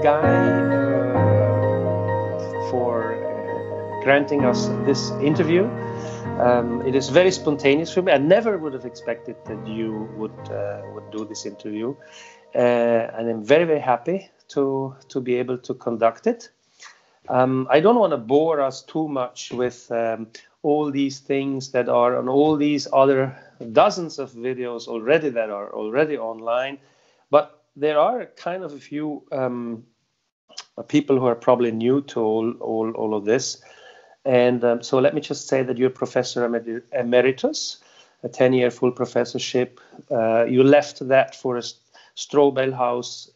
Guy for granting us this interview. It is very spontaneous for me. I never would have expected that you would do this interview, and I'm very, very happy to be able to conduct it. I don't want to bore us too much with all these things that are on all these other dozens of videos already that are already online, but there are kind of a few people who are probably new to all of this. And so let me just say that you're Professor Emeritus, a 10-year full professorship. You left that for a straw bale house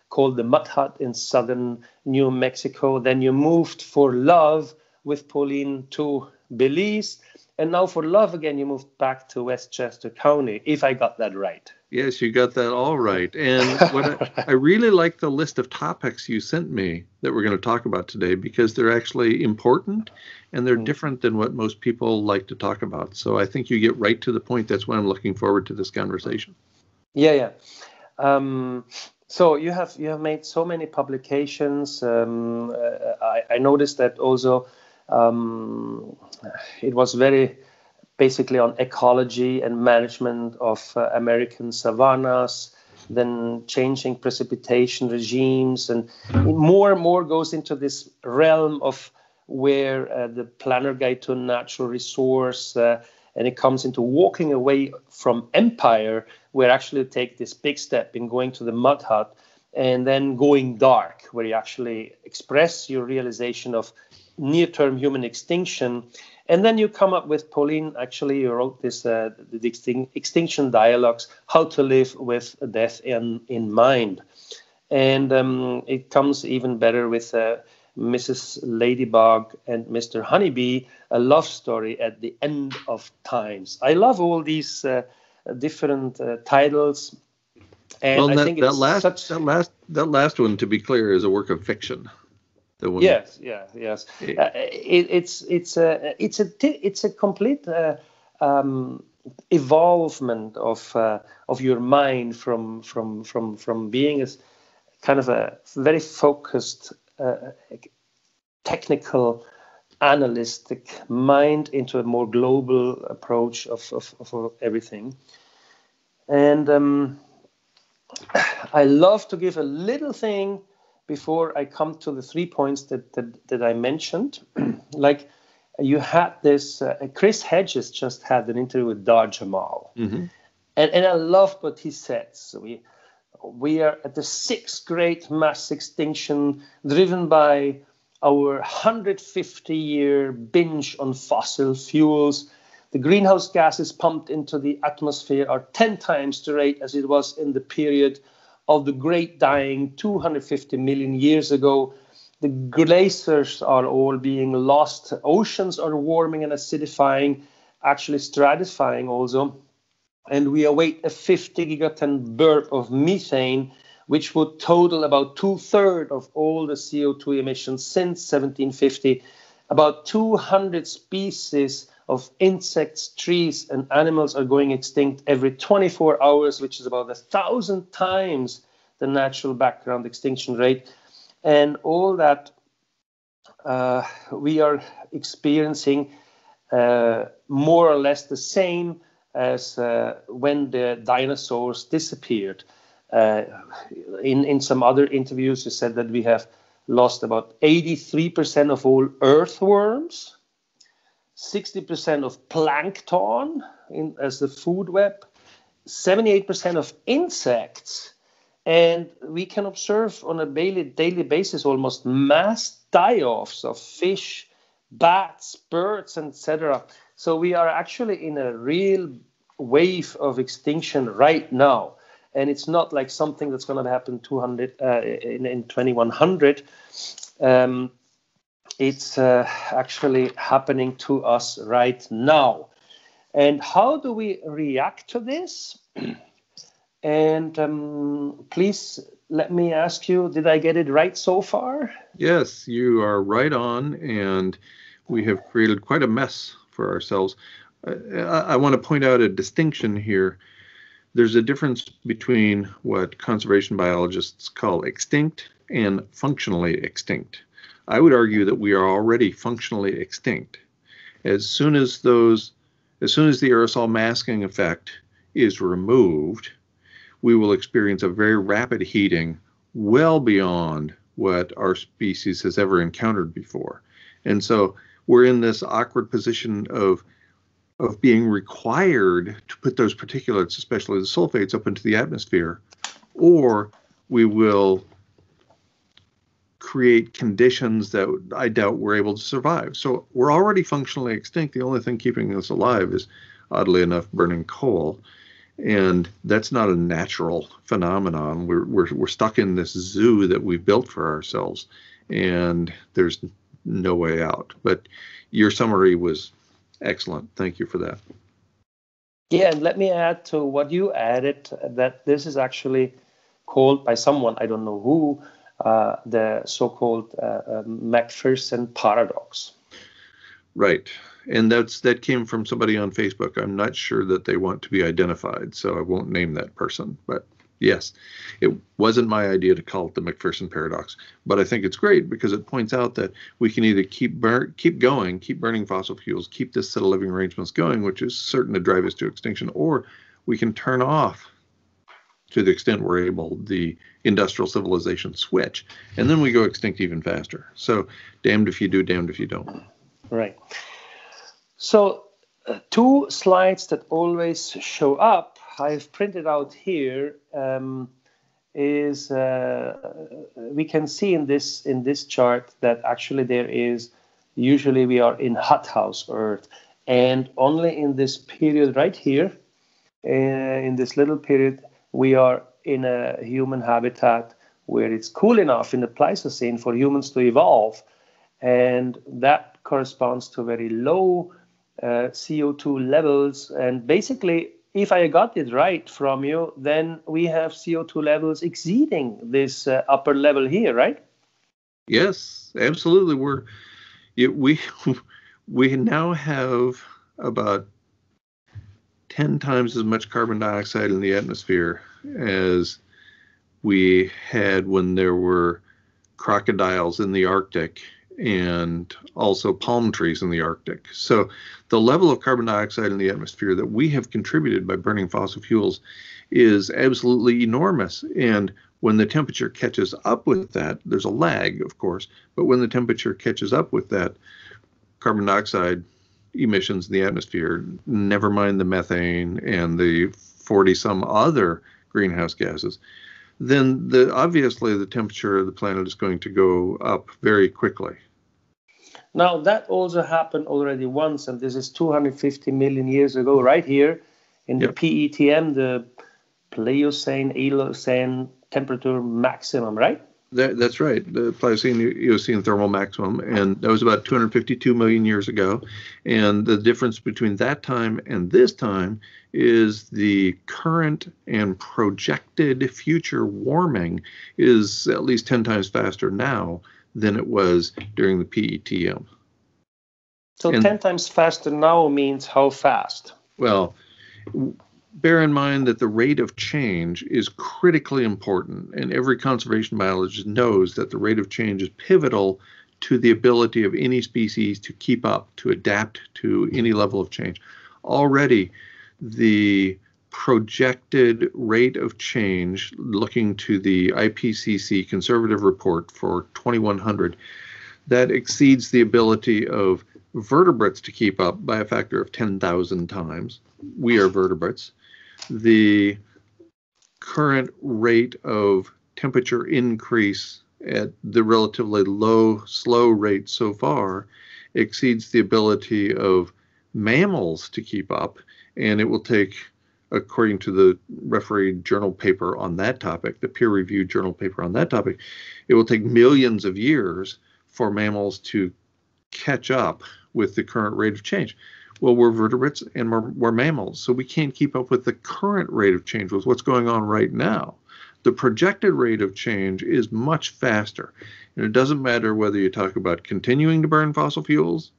called the Mud Hut in southern New Mexico. Then you moved for love with Pauline to Belize. And now for love again, you moved back to Westchester County, if I got that right. Yes, you got that all right. And I really like the list of topics you sent me that we're going to talk about today, because they're actually important and they're different than what most people like to talk about. So I think you get right to the point. That's why I'm looking forward to this conversation. Yeah. So you have made so many publications. I noticed that also it was very basically on ecology and management of American savannas, then changing precipitation regimes, and more and more goes into this realm of where the planner guide to a natural resource, and it comes into walking away from empire, where actually you take this big step in going to the Mud Hut, and then going dark, where you actually express your realization of near-term human extinction. And then you come up with Pauline. Actually, you wrote this, the Extinction Dialogues, How to Live with Death in Mind. And it comes even better with Mrs. Ladybug and Mr. Honeybee, a love story at the end of times. I love all these different titles. And I think that last one, to be clear, is a work of fiction. Yes. It's a complete evolvement of your mind from being a kind of a very focused technical analytic mind into a more global approach of everything. And I love to give a little thing before I come to the 3 points that I mentioned. Like you had this, Chris Hedges just had an interview with Dar Jamal. Mm-hmm. And I loved what he said. So we are at the 6th great mass extinction, driven by our 150-year binge on fossil fuels. The greenhouse gases pumped into the atmosphere are 10 times the rate as it was in the period of the Great Dying 250 million years ago. The glaciers are all being lost. Oceans are warming and acidifying, actually stratifying also. And we await a 50 gigaton burp of methane, which would total about 2/3 of all the CO2 emissions since 1750. About 200 species of insects, trees, and animals are going extinct every 24 hours, which is about 1,000 times the natural background extinction rate. And all that we are experiencing more or less the same as when the dinosaurs disappeared. In some other interviews, you said that we have lost about 83% of all earthworms, 60% of plankton as the food web, 78% of insects, and we can observe on a daily basis almost mass die-offs of fish, bats, birds, etc. So we are actually in a real wave of extinction right now, and it's not like something that's going to happen in 2100. It's actually happening to us right now. And how do we react to this? And please let me ask you, did I get it right so far? Yes, you are right on, and we have created quite a mess for ourselves. I want to point out a distinction here. There's a difference between what conservation biologists call extinct and functionally extinct. I would argue that we are already functionally extinct. As soon as the aerosol masking effect is removed, we will experience a very rapid heating well beyond what our species has ever encountered before. And so we're in this awkward position of being required to put those particulates, especially the sulfates, up into the atmosphere, or we will create conditions that I doubt we're able to survive. So we're already functionally extinct. The only thing keeping us alive is, oddly enough, burning coal. And that's not a natural phenomenon. We're stuck in this zoo that we've built for ourselves, and there's no way out. But your summary was excellent. Thank you for that. Yeah, and let me add to what you added, that this is actually called by someone, I don't know who, the so-called Macpherson paradox. Right. And that came from somebody on Facebook. I'm not sure that they want to be identified, so I won't name that person. But yes, it wasn't my idea to call it the Macpherson paradox. But I think it's great because it points out that we can either keep burning fossil fuels, keep this set of living arrangements going, which is certain to drive us to extinction, or we can turn off, to the extent we're able, the industrial civilization switch, and then we go extinct even faster. So damned if you do, damned if you don't. Right. So two slides that always show up, I've printed out here, is we can see in this chart that actually there is, usually we are in hothouse Earth, and only in this period right here, in this little period, we are in a human habitat where it's cool enough in the Pleistocene for humans to evolve, and that corresponds to very low CO2 levels. And basically, if I got it right from you, then we have CO2 levels exceeding this upper level here, right? Yes, absolutely. We now have about 10 times as much carbon dioxide in the atmosphere as we had when there were crocodiles in the Arctic and also palm trees in the Arctic. So the level of carbon dioxide in the atmosphere that we have contributed by burning fossil fuels is absolutely enormous. And when the temperature catches up with that, there's a lag, of course, but when the temperature catches up with that, carbon dioxide emissions in the atmosphere, never mind the methane and the 40 some other greenhouse gases, then obviously the temperature of the planet is going to go up very quickly. Now, that also happened already once, and this is 250 million years ago, right here in the PETM, the Pliocene-Eocene temperature maximum, right? That's right, the Pliocene-Eocene thermal maximum, and that was about 252 million years ago. And the difference between that time and this time is the current and projected future warming is at least 10 times faster now than it was during the PETM. So 10 times faster now means how fast? Well, bear in mind that the rate of change is critically important, and every conservation biologist knows that the rate of change is pivotal to the ability of any species to keep up, to adapt to any level of change. Already, the projected rate of change, looking to the IPCC conservative report for 2100, that exceeds the ability of vertebrates to keep up by a factor of 10,000 times. We are vertebrates. The current rate of temperature increase at the relatively slow rate so far exceeds the ability of mammals to keep up, and it will take, according to the refereed journal paper on that topic, the peer-reviewed journal paper on that topic, it will take millions of years for mammals to catch up with the current rate of change. Well, we're vertebrates and we're mammals, so we can't keep up with the current rate of change with what's going on right now. The projected rate of change is much faster. And it doesn't matter whether you talk about continuing to burn fossil fuels,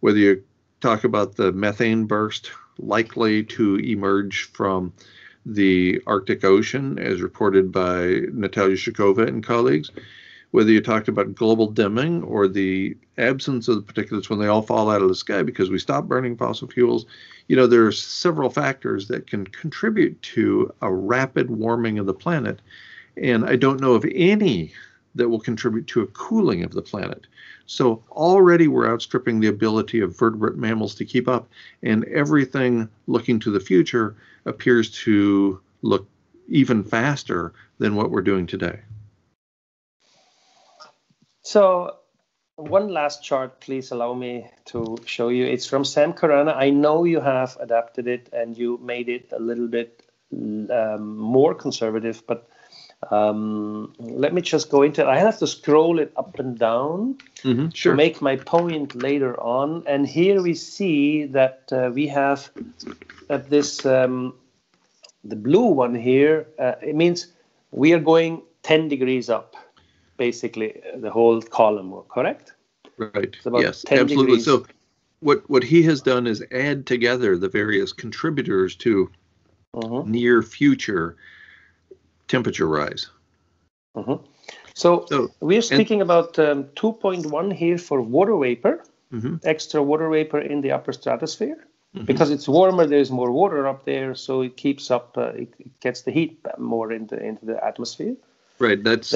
whether you talk about the methane burst likely to emerge from the Arctic Ocean, as reported by Natalia Shkova and colleagues, whether you talked about global dimming or the absence of the particulates when they all fall out of the sky because we stop burning fossil fuels, there are several factors that can contribute to a rapid warming of the planet. And I don't know of any that will contribute to a cooling of the planet. So already we're outstripping the ability of vertebrate mammals to keep up, and everything looking to the future appears to look even faster than what we're doing today. So one last chart, please allow me to show you. It's from Sam Karana. I know you have adapted it and you made it a little bit more conservative, but let me just go into it. I have to scroll it up and down to make my point later on. And here we see that we have at this, the blue one here, it means we are going 10 degrees up. Basically, the whole column, correct? Right. Yes, absolutely. Degrees. So what he has done is add together the various contributors to near future temperature rise. So we're speaking about 2.1 here for water vapor, extra water vapor in the upper stratosphere. Because it's warmer, there's more water up there, so it keeps up, it gets the heat more into the atmosphere. Right. That's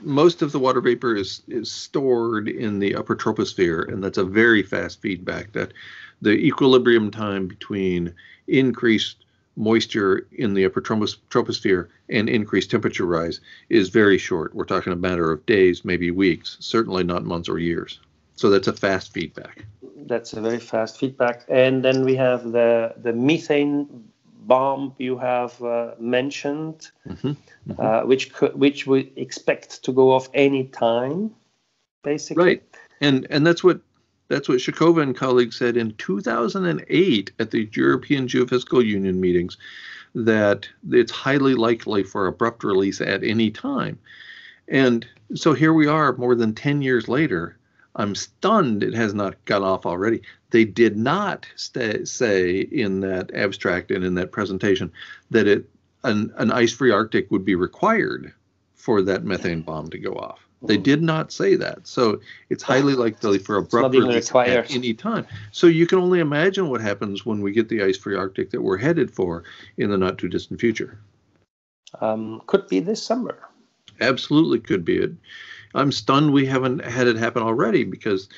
most of the water vapor is stored in the upper troposphere, and that's a very fast feedback. That the equilibrium time between increased moisture in the upper troposphere and increased temperature rise is very short. We're talking a matter of days, maybe weeks, certainly not months or years. So that's a fast feedback. That's a very fast feedback. And then we have the methane bomb you have mentioned, which we expect to go off any time, basically. Right, and that's what Shkova and colleagues said in 2008 at the European Geophysical Union meetings, that it's highly likely for abrupt release at any time. And so here we are more than 10 years later. I'm stunned it has not gone off already. They did not say in that abstract and in that presentation that an ice-free Arctic would be required for that methane bomb to go off. They did not say that. So it's highly likely for abrupt release at any time. So you can only imagine what happens when we get the ice-free Arctic that we're headed for in the not-too-distant future. Could be this summer. Absolutely could be it. I'm stunned we haven't had it happen already, because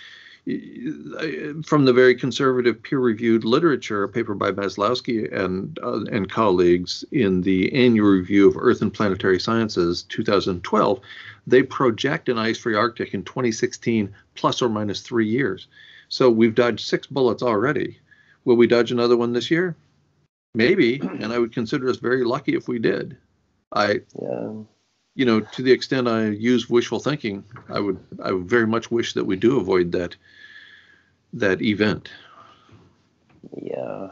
from the very conservative peer-reviewed literature, a paper by Maslowski and colleagues in the Annual Review of Earth and Planetary Sciences 2012, they project an ice-free Arctic in 2016 plus or minus 3 years. So we've dodged 6 bullets already. Will we dodge another one this year? Maybe, and I would consider us very lucky if we did. To the extent I use wishful thinking, I would very much wish that we do avoid that event. Yeah.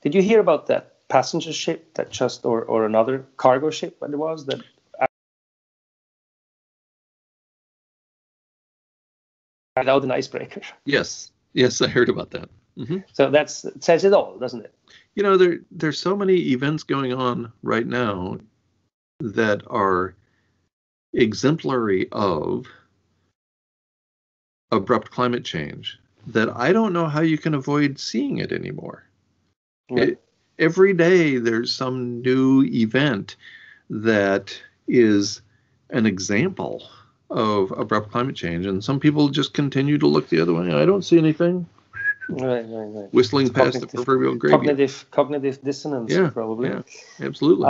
Did you hear about that passenger ship that just, or another cargo ship, what it was, that without an icebreaker? Yes, I heard about that. So that says it all, doesn't it? There's so many events going on right now that are exemplary of abrupt climate change that I don't know how you can avoid seeing it anymore. Yeah. Every day there's some new event that is an example of abrupt climate change, and some people just continue to look the other way. I don't see anything. Right. Whistling it's past the proverbial graveyard. Cognitive dissonance, probably. Yeah, absolutely.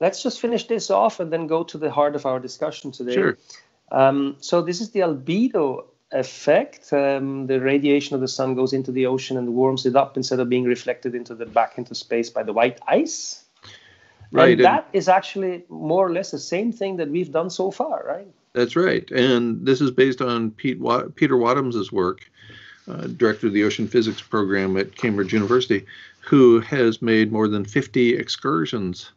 Let's just finish this off and then go to the heart of our discussion today. Sure. So this is the Albedo Effect. The radiation of the sun goes into the ocean and warms it up instead of being reflected back into space by the white ice. Right. And that is actually more or less the same thing that we've done so far, right? That's right. And this is based on Peter Wadham's work, director of the ocean physics program at Cambridge University, who has made more than 50 excursions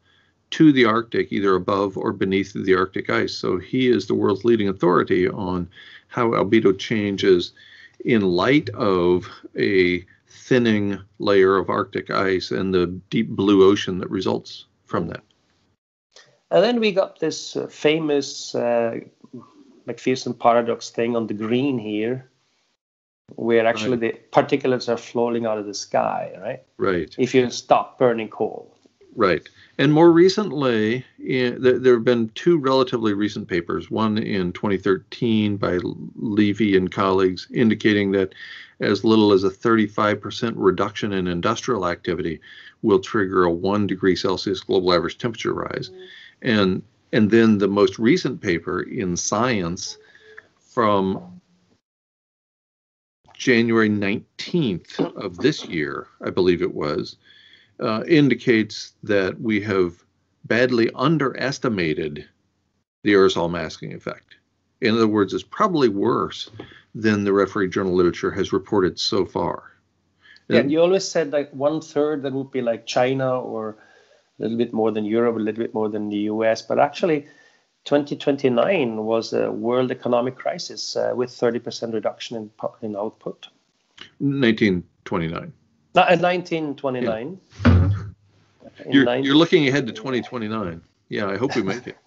to the Arctic, either above or beneath the Arctic ice. So he is the world's leading authority on how albedo changes in light of a thinning layer of Arctic ice and the deep blue ocean that results from that. And then we got this famous McPherson paradox thing on the green here, where actually the particulates are flowing out of the sky, right? Right. If you stop burning coal. Right. And more recently, there have been two relatively recent papers, one in 2013 by Levy and colleagues, indicating that as little as a 35% reduction in industrial activity will trigger a 1 degree Celsius global average temperature rise. And then the most recent paper in Science from January 19th of this year, I believe it was, indicates that we have badly underestimated the aerosol masking effect. In other words, it's probably worse than the referee journal literature has reported so far. And you always said like 1/3 that would be like China, or a little bit more than Europe, a little bit more than the US. But actually, 2029 was a world economic crisis with 30% reduction in output. 1929. 1929. Yeah. You're looking ahead to 2029. Yeah, I hope we make it.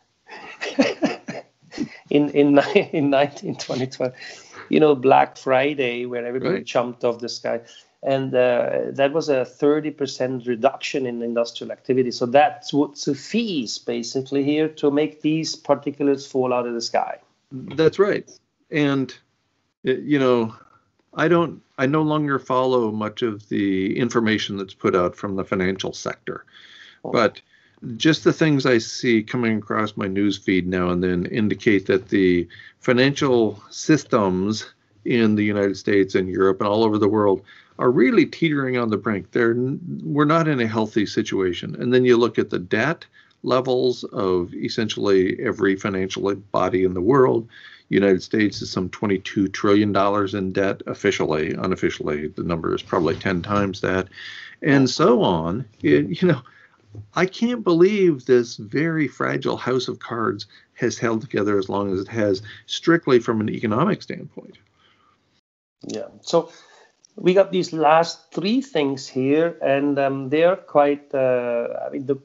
in 1920, Black Friday, where everybody jumped off the sky. And that was a 30% reduction in industrial activity. So that would suffice, basically, here to make these particulates fall out of the sky. That's right. And, I no longer follow much of the information that's put out from the financial sector. But just the things I see coming across my news feed now and then indicate that the financial systems in the United States and Europe and all over the world are really teetering on the brink. We're not in a healthy situation. And then you look at the debt levels of essentially every financial body in the world. United States is some $22 trillion in debt officially. Unofficially, the number is probably 10 times that, and so on. I can't believe this very fragile house of cards has held together as long as it has, strictly from an economic standpoint. Yeah. So we got these last three things here, and they are quite. The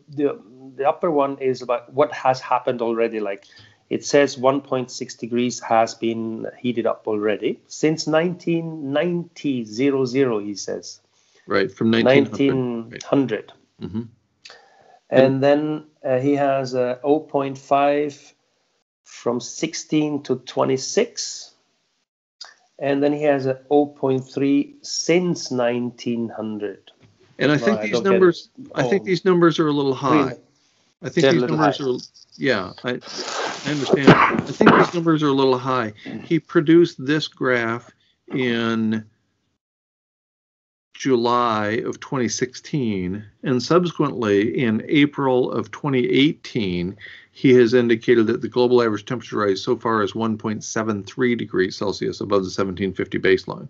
upper one is about what has happened already. Like it says, 1.6 degrees has been heated up already since 1990. He says. Right, from 1900. Mm-hmm. And then he has 0.5 from 16 to 26. And then he has a 0.3 since 1900. And I think these numbers are a little high. Really? I think these numbers are, yeah, I understand. I think these numbers are a little high. He produced this graph in July of 2016, and subsequently in April of 2018, he has indicated that the global average temperature rise so far is 1.73 degrees Celsius above the 1750 baseline.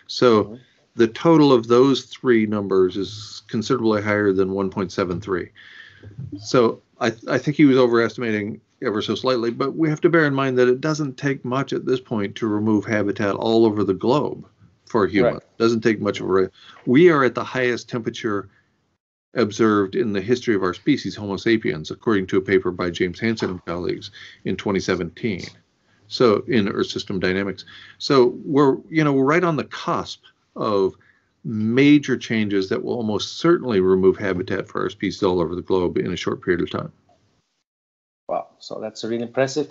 So the total of those three numbers is considerably higher than 1.73. So I think he was overestimating ever so slightly, but we have to bear in mind that it doesn't take much at this point to remove habitat all over the globe for humans. Right. It doesn't take much of a. We are at the highest temperature observed in the history of our species, Homo sapiens, according to a paper by James Hansen and colleagues in 2017. So in Earth System Dynamics. So we're right on the cusp of major changes that will almost certainly remove habitat for our species all over the globe in a short period of time. Wow, so that's really impressive.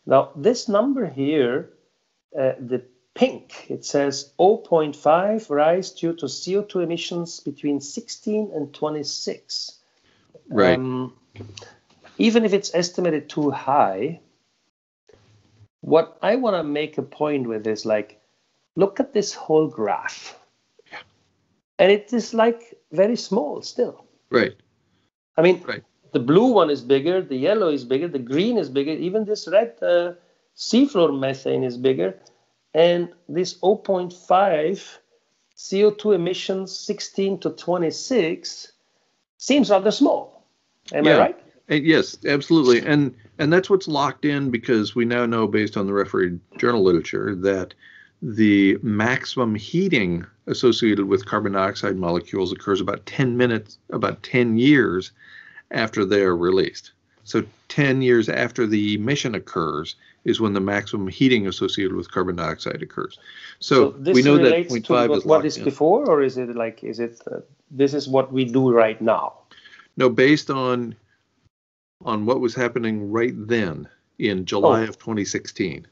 Now, this number here, the pink, it says 0.5 rise due to CO2 emissions between 16 and 26. Right. Even if it's estimated too high, what I want to make a point with is look at this whole graph. Yeah. And it is very small still. Right. I mean, the blue one is bigger, the yellow is bigger, the green is bigger, even this red seafloor methane is bigger. And this 0.5 CO2 emissions 16 to 26 seems rather small. Am I right? Yes, absolutely. And that's what's locked in, because we now know, based on the refereed journal literature, that the maximum heating associated with carbon dioxide molecules occurs about 10 years after they are released. So 10 years after the emission occurs is when the maximum heating associated with carbon dioxide occurs. So this we know that relates 0.5 to is what locked is in. before, or is it this is what we do right now? No, based on what was happening right then in July of 2016,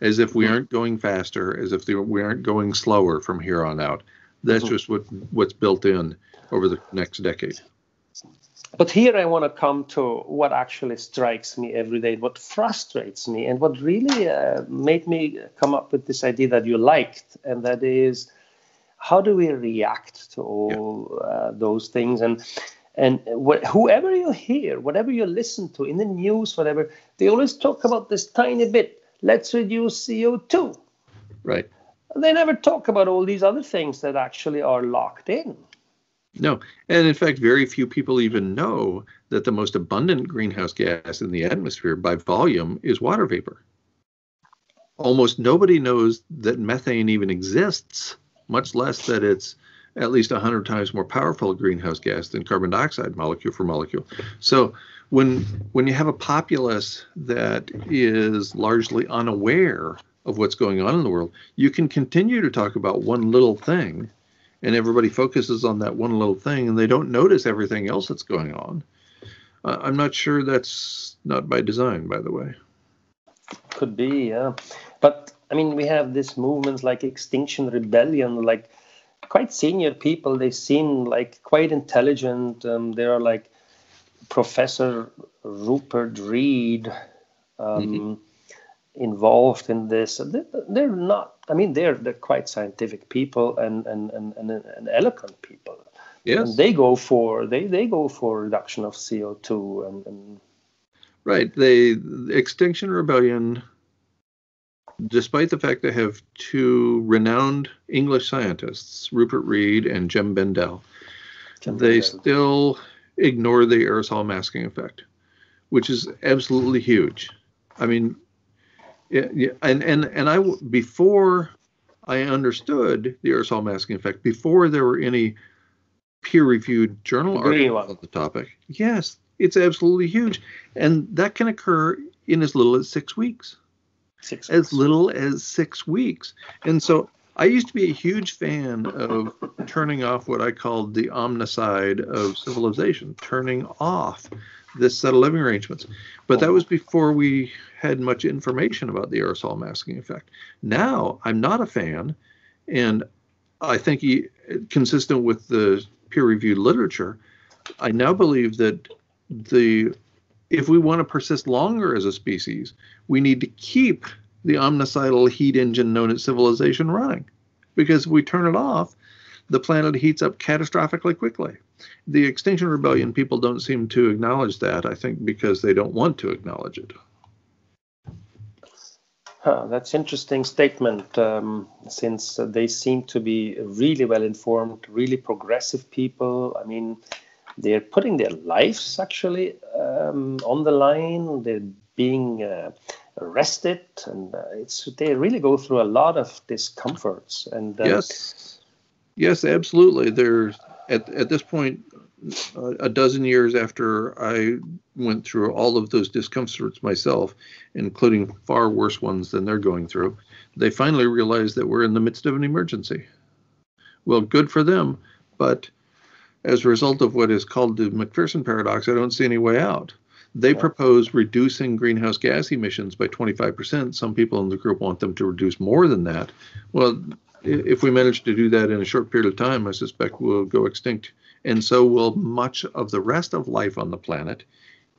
as if we aren't going faster, as if we aren't going slower from here on out. That's just what's built in over the next decade. But here I want to come to what actually strikes me every day, what frustrates me, and what really made me come up with this idea that you liked, and that is, how do we react to all those things? And whoever you hear, whatever you listen to in the news, whatever, they always talk about this tiny bit. Let's reduce CO2. Right. They never talk about all these other things that actually are locked in. No. And in fact, very few people even know that the most abundant greenhouse gas in the atmosphere by volume is water vapor. Almost nobody knows that methane even exists, much less that it's at least 100 times more powerful a greenhouse gas than carbon dioxide molecule for molecule. So when you have a populace that is largely unaware of what's going on in the world, you can continue to talk about one little thing, and everybody focuses on that one little thing, and they don't notice everything else that's going on. I'm not sure that's not by design, by the way. Could be, yeah. But, I mean, we have these movements like Extinction Rebellion, like quite senior people. They seem like quite intelligent. They are like Professor Rupert Reed involved in this. They're not, I mean, they're quite scientific people and eloquent people. Yes. And they go for reduction of CO2 and right. The Extinction Rebellion, despite the fact they have two renowned English scientists, Rupert Reed and Jem Bendell, they still ignore the aerosol masking effect, which is absolutely huge. I mean, and I before I understood the aerosol masking effect, before there were any peer-reviewed journal articles on the topic, yes, it's absolutely huge, and that can occur in as little as 6 weeks. As little as 6 weeks. And so I used to be a huge fan of turning off what I called the omnicide of civilization, turning off this set of living arrangements. But that was before we had much information about the aerosol masking effect. Now I'm not a fan, and I think consistent with the peer-reviewed literature, I now believe that if we want to persist longer as a species, we need to keep the omnicidal heat engine known as civilization running. Because if we turn it off, the planet heats up catastrophically quickly. The Extinction Rebellion people don't seem to acknowledge that, I think because they don't want to acknowledge it. That's an interesting statement, since they seem to be really well-informed, really progressive people. I mean, they're putting their lives actually on the line. They're being arrested, and they really go through a lot of discomforts. And yes, absolutely. There's at this point, a dozen years after I went through all of those discomforts myself, including far worse ones than they're going through, they finally realized that we're in the midst of an emergency. Well, good for them, but as a result of what is called the McPherson paradox, I don't see any way out. They propose reducing greenhouse gas emissions by 25%. Some people in the group want them to reduce more than that. Well, if we manage to do that in a short period of time, I suspect we'll go extinct. And so will much of the rest of life on the planet,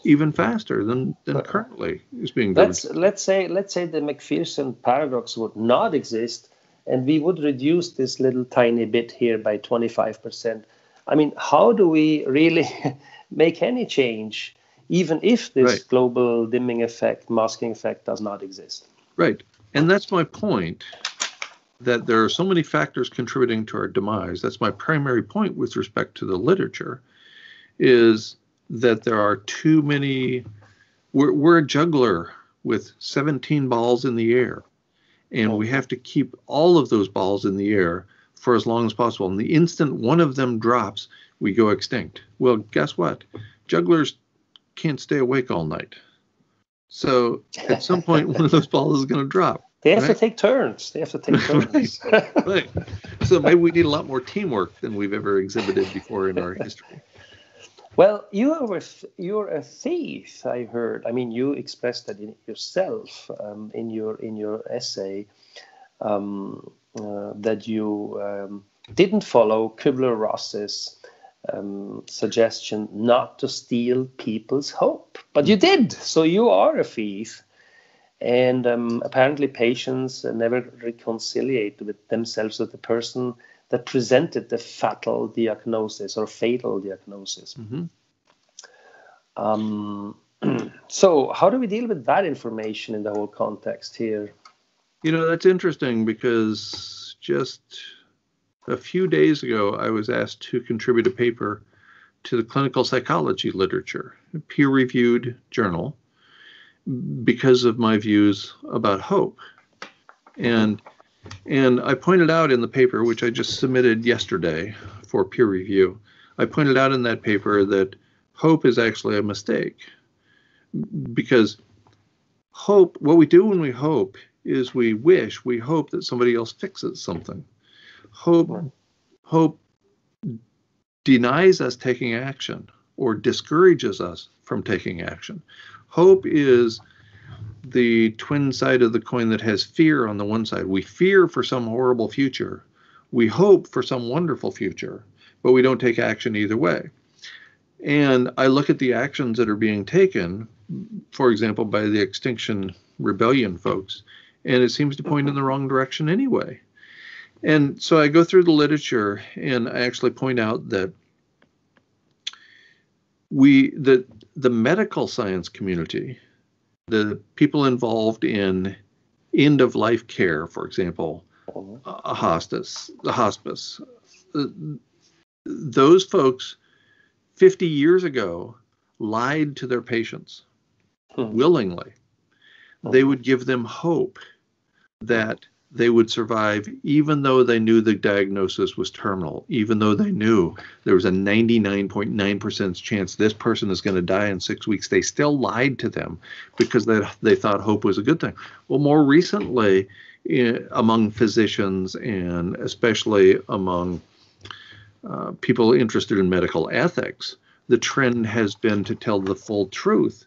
even faster than currently is being done. Let's say the McPherson paradox would not exist, and we would reduce this little tiny bit here by 25%. I mean, how do we really make any change, even if this global dimming effect, masking effect does not exist? Right. And that's my point, that there are so many factors contributing to our demise. That's my primary point with respect to the literature, is that there are too many. We're a juggler with 17 balls in the air. And we have to keep all of those balls in the air for as long as possible. And the instant one of them drops, we go extinct. Well, guess what? Jugglers can't stay awake all night. So at some point, one of those balls is going to drop. They have to take turns. Right. So maybe we need a lot more teamwork than we've ever exhibited before in our history. Well, you're a thief, I heard. I mean, you expressed that in yourself in your essay that you didn't follow Kübler-Ross's suggestion not to steal people's hope, but you did. So you are a thief. And apparently patients never reconciliate with themselves with the person that presented the fatal diagnosis or fatal diagnosis. So how do we deal with that information in the whole context here? You know, that's interesting because just a few days ago, I was asked to contribute a paper to the clinical psychology literature, a peer-reviewed journal, because of my views about hope. And I pointed out in the paper, which I just submitted yesterday for peer review, I pointed out in that paper that hope is actually a mistake. Because hope, what we do when we hope is we hope that somebody else fixes something. Hope denies us taking action or discourages us from taking action. Hope is the twin side of the coin that has fear on the one side. We fear for some horrible future. We hope for some wonderful future, but we don't take action either way. And I look at the actions that are being taken, for example, by the Extinction Rebellion folks, and it seems to point in the wrong direction anyway. And so I go through the literature and I actually point out that the medical science community, the people involved in end-of-life care, for example, a hospice, those folks 50 years ago lied to their patients willingly. They would give them hope that they would survive, even though they knew the diagnosis was terminal, even though they knew there was a 99.9% chance this person is going to die in 6 weeks. They still lied to them because they thought hope was a good thing. Well, more recently, among physicians and especially among people interested in medical ethics, the trend has been to tell the full truth,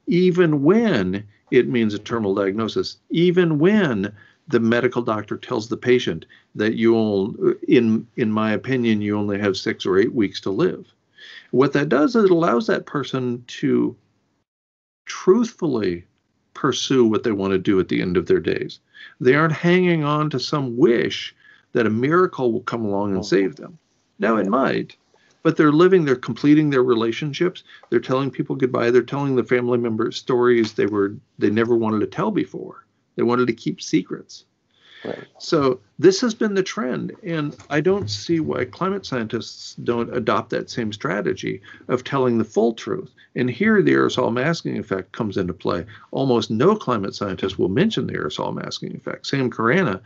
even when it means a terminal diagnosis, even when the medical doctor tells the patient that in my opinion, you only have 6 or 8 weeks to live. What that does is it allows that person to truthfully pursue what they want to do at the end of their days. They aren't hanging on to some wish that a miracle will come along and save them. Now it might, but they're completing their relationships. They're telling people goodbye. They're telling the family members stories they never wanted to tell before. They wanted to keep secrets. Right. So this has been the trend, and I don't see why climate scientists don't adopt that same strategy of telling the full truth. And here the aerosol masking effect comes into play. Almost no climate scientist will mention the aerosol masking effect. Sam Carana,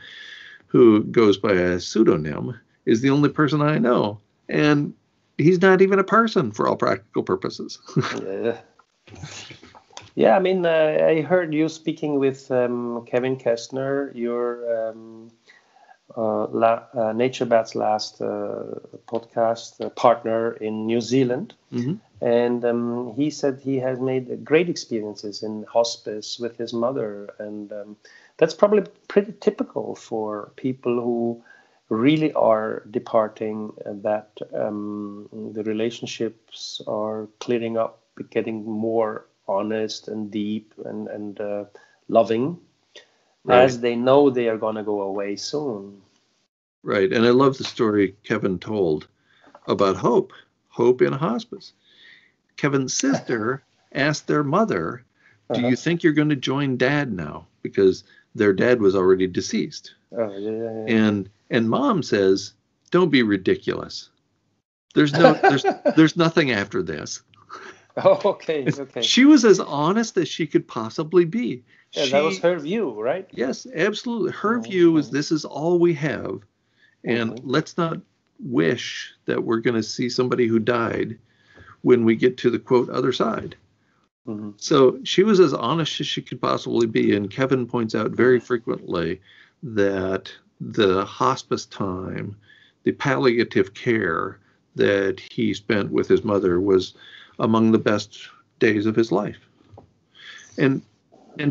who goes by a pseudonym, is the only person I know. And he's not even a person for all practical purposes. Yeah, I mean, I heard you speaking with Kevin Kestner, your Nature Bat's last podcast partner in New Zealand. Mm-hmm. And he said he has made great experiences in hospice with his mother. And that's probably pretty typical for people who really are departing, that the relationships are clearing up, getting more honest and deep and loving, right, as they know they are going to go away soon. Right. And I love the story Kevin told about hope in a hospice. Kevin's sister asked their mother, do you think you're going to join Dad now? Because their dad was already deceased. And Mom says, don't be ridiculous. There's nothing after this. Oh, okay. She was as honest as she could possibly be. Yeah, that was her view, right? Yes, absolutely. Her view is this is all we have, and let's not wish that we're going to see somebody who died when we get to the quote other side. So she was as honest as she could possibly be, and Kevin points out very frequently that the hospice time, the palliative care that he spent with his mother was among the best days of his life. And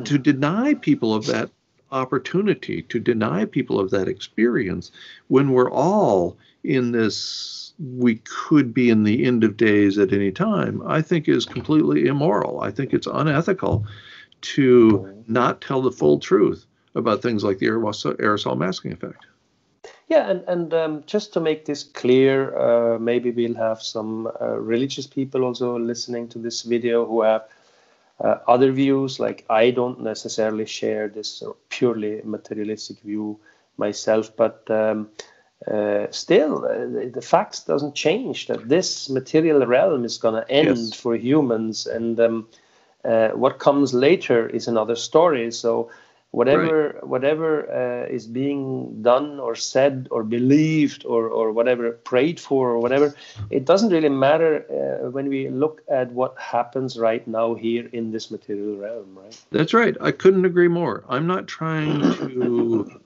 to deny people of that opportunity, to deny people of that experience, when we're all in this, we could be in the end of days at any time, I think is completely immoral. I think it's unethical to not tell the full truth about things like the aerosol masking effect. Yeah, and just to make this clear, maybe we'll have some religious people also listening to this video who have other views. Like, I don't necessarily share this purely materialistic view myself, but still, the facts doesn't change that this material realm is going to end for humans, and what comes later is another story. So whatever is being done or said or believed or whatever prayed for or whatever, it doesn't really matter when we look at what happens right now here in this material realm, right? That's right. I couldn't agree more. I'm not trying to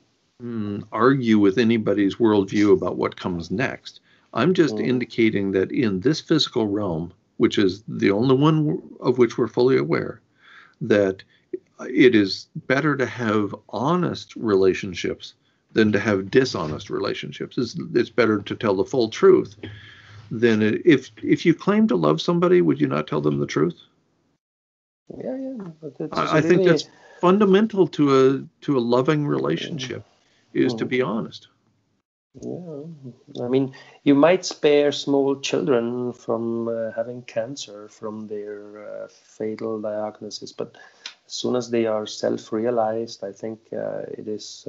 argue with anybody's worldview about what comes next. I'm just indicating that in this physical realm, which is the only one of which we're fully aware, that it is better to have honest relationships than to have dishonest relationships. It's better to tell the full truth than if you claim to love somebody, would you not tell them the truth? Yeah. But I think that's fundamental to a loving relationship, is to be honest. Yeah, I mean, you might spare small children from having cancer from their fatal diagnosis, but as soon as they are self-realized, I think it is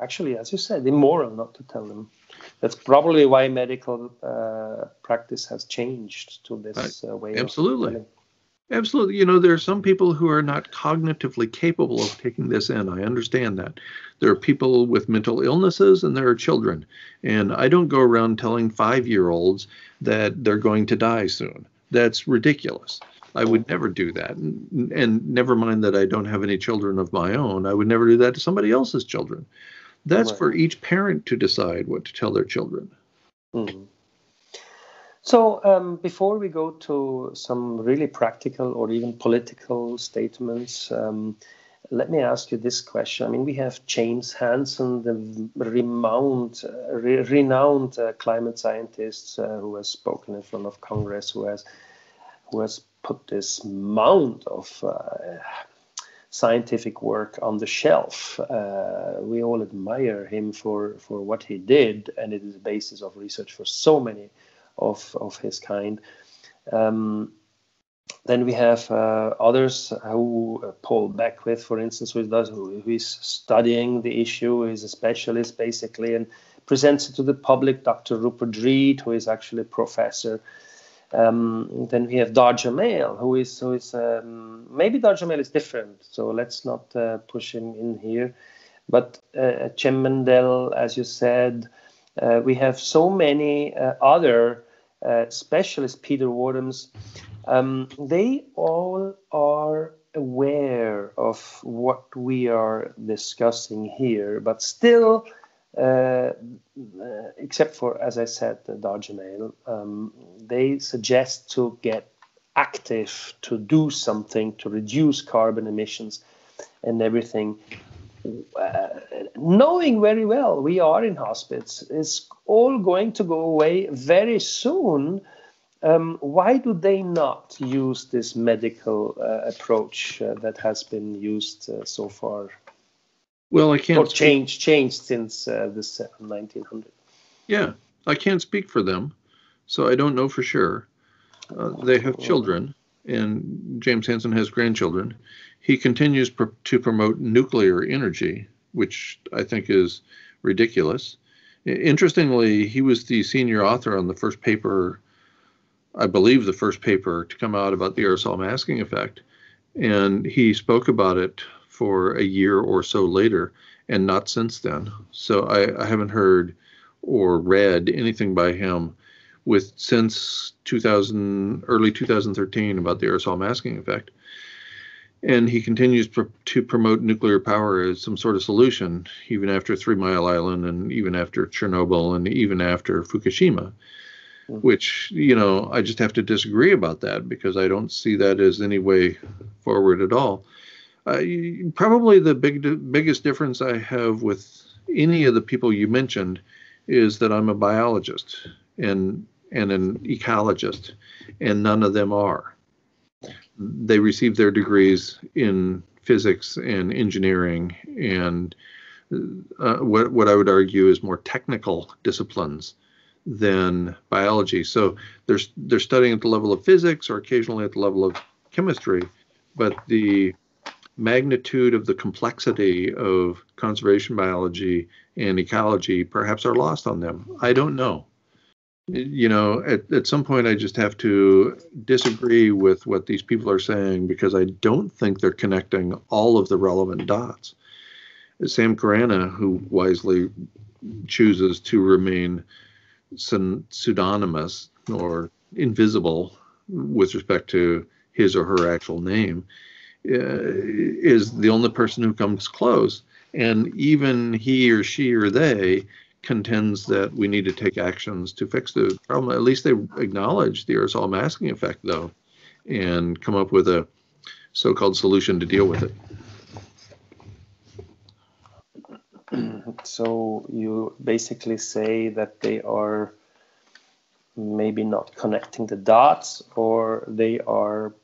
actually, as you said, immoral not to tell them. That's probably why medical practice has changed to this way of telling. Absolutely. You know, there are some people who are not cognitively capable of taking this in. I understand that. There are people with mental illnesses and there are children. And I don't go around telling 5-year-olds that they're going to die soon. That's ridiculous. I would never do that. And never mind that I don't have any children of my own. I would never do that to somebody else's children. That's for each parent to decide what to tell their children. So before we go to some really practical or even political statements, let me ask you this question. I mean, we have James Hansen, the renowned climate scientist who has spoken in front of Congress, who has put this mound of scientific work on the shelf. We all admire him for what he did, and it is the basis of research for so many of his kind. Then we have others who Paul Beckwith, for instance, who is studying the issue, is a specialist basically, and presents it to the public. Dr. Rupert Reed, who is actually a professor. Then we have Dar Jamail, who is maybe Dar Jamail is different, so let's not push him in here. But Cem Mendel, as you said, we have so many other specialists, Peter Wardams. They all are aware of what we are discussing here, but still, except for, as I said, Dar Jamail, they suggest to get active, to do something, to reduce carbon emissions and everything. Knowing very well we are in hospice, it's all going to go away very soon. Why do they not use this medical approach that has been used so far? Well, I can't. Or changed since the 1900s. Yeah, I can't speak for them, so I don't know for sure. They have children, and James Hansen has grandchildren. He continues to promote nuclear energy, which I think is ridiculous. Interestingly, he was the senior author on the first paper, I believe the first paper to come out about the aerosol masking effect. And he spoke about it for a year or so later, and not since then. So I haven't heard or read anything by him since early 2013 about the aerosol masking effect. And he continues to promote nuclear power as some sort of solution, even after 3 Mile Island and even after Chernobyl and even after Fukushima, which, I just have to disagree about that because I don't see that as any way forward at all. Probably the biggest difference I have with any of the people you mentioned is that I'm a biologist and an ecologist, and none of them are. They received their degrees in physics and engineering and what I would argue is more technical disciplines than biology. So they're studying at the level of physics or occasionally at the level of chemistry, but the magnitude of the complexity of conservation biology and ecology perhaps are lost on them. I don't know. At some point I just have to disagree with what these people are saying because I don't think they're connecting all of the relevant dots. Sam Carana, who wisely chooses to remain pseudonymous or invisible with respect to his or her actual name, is the only person who comes close. And even he or she or they contends that we need to take actions to fix the problem. At least they acknowledge the aerosol masking effect, though, and come up with a so-called solution to deal with it. So you basically say that they are maybe not connecting the dots, or they are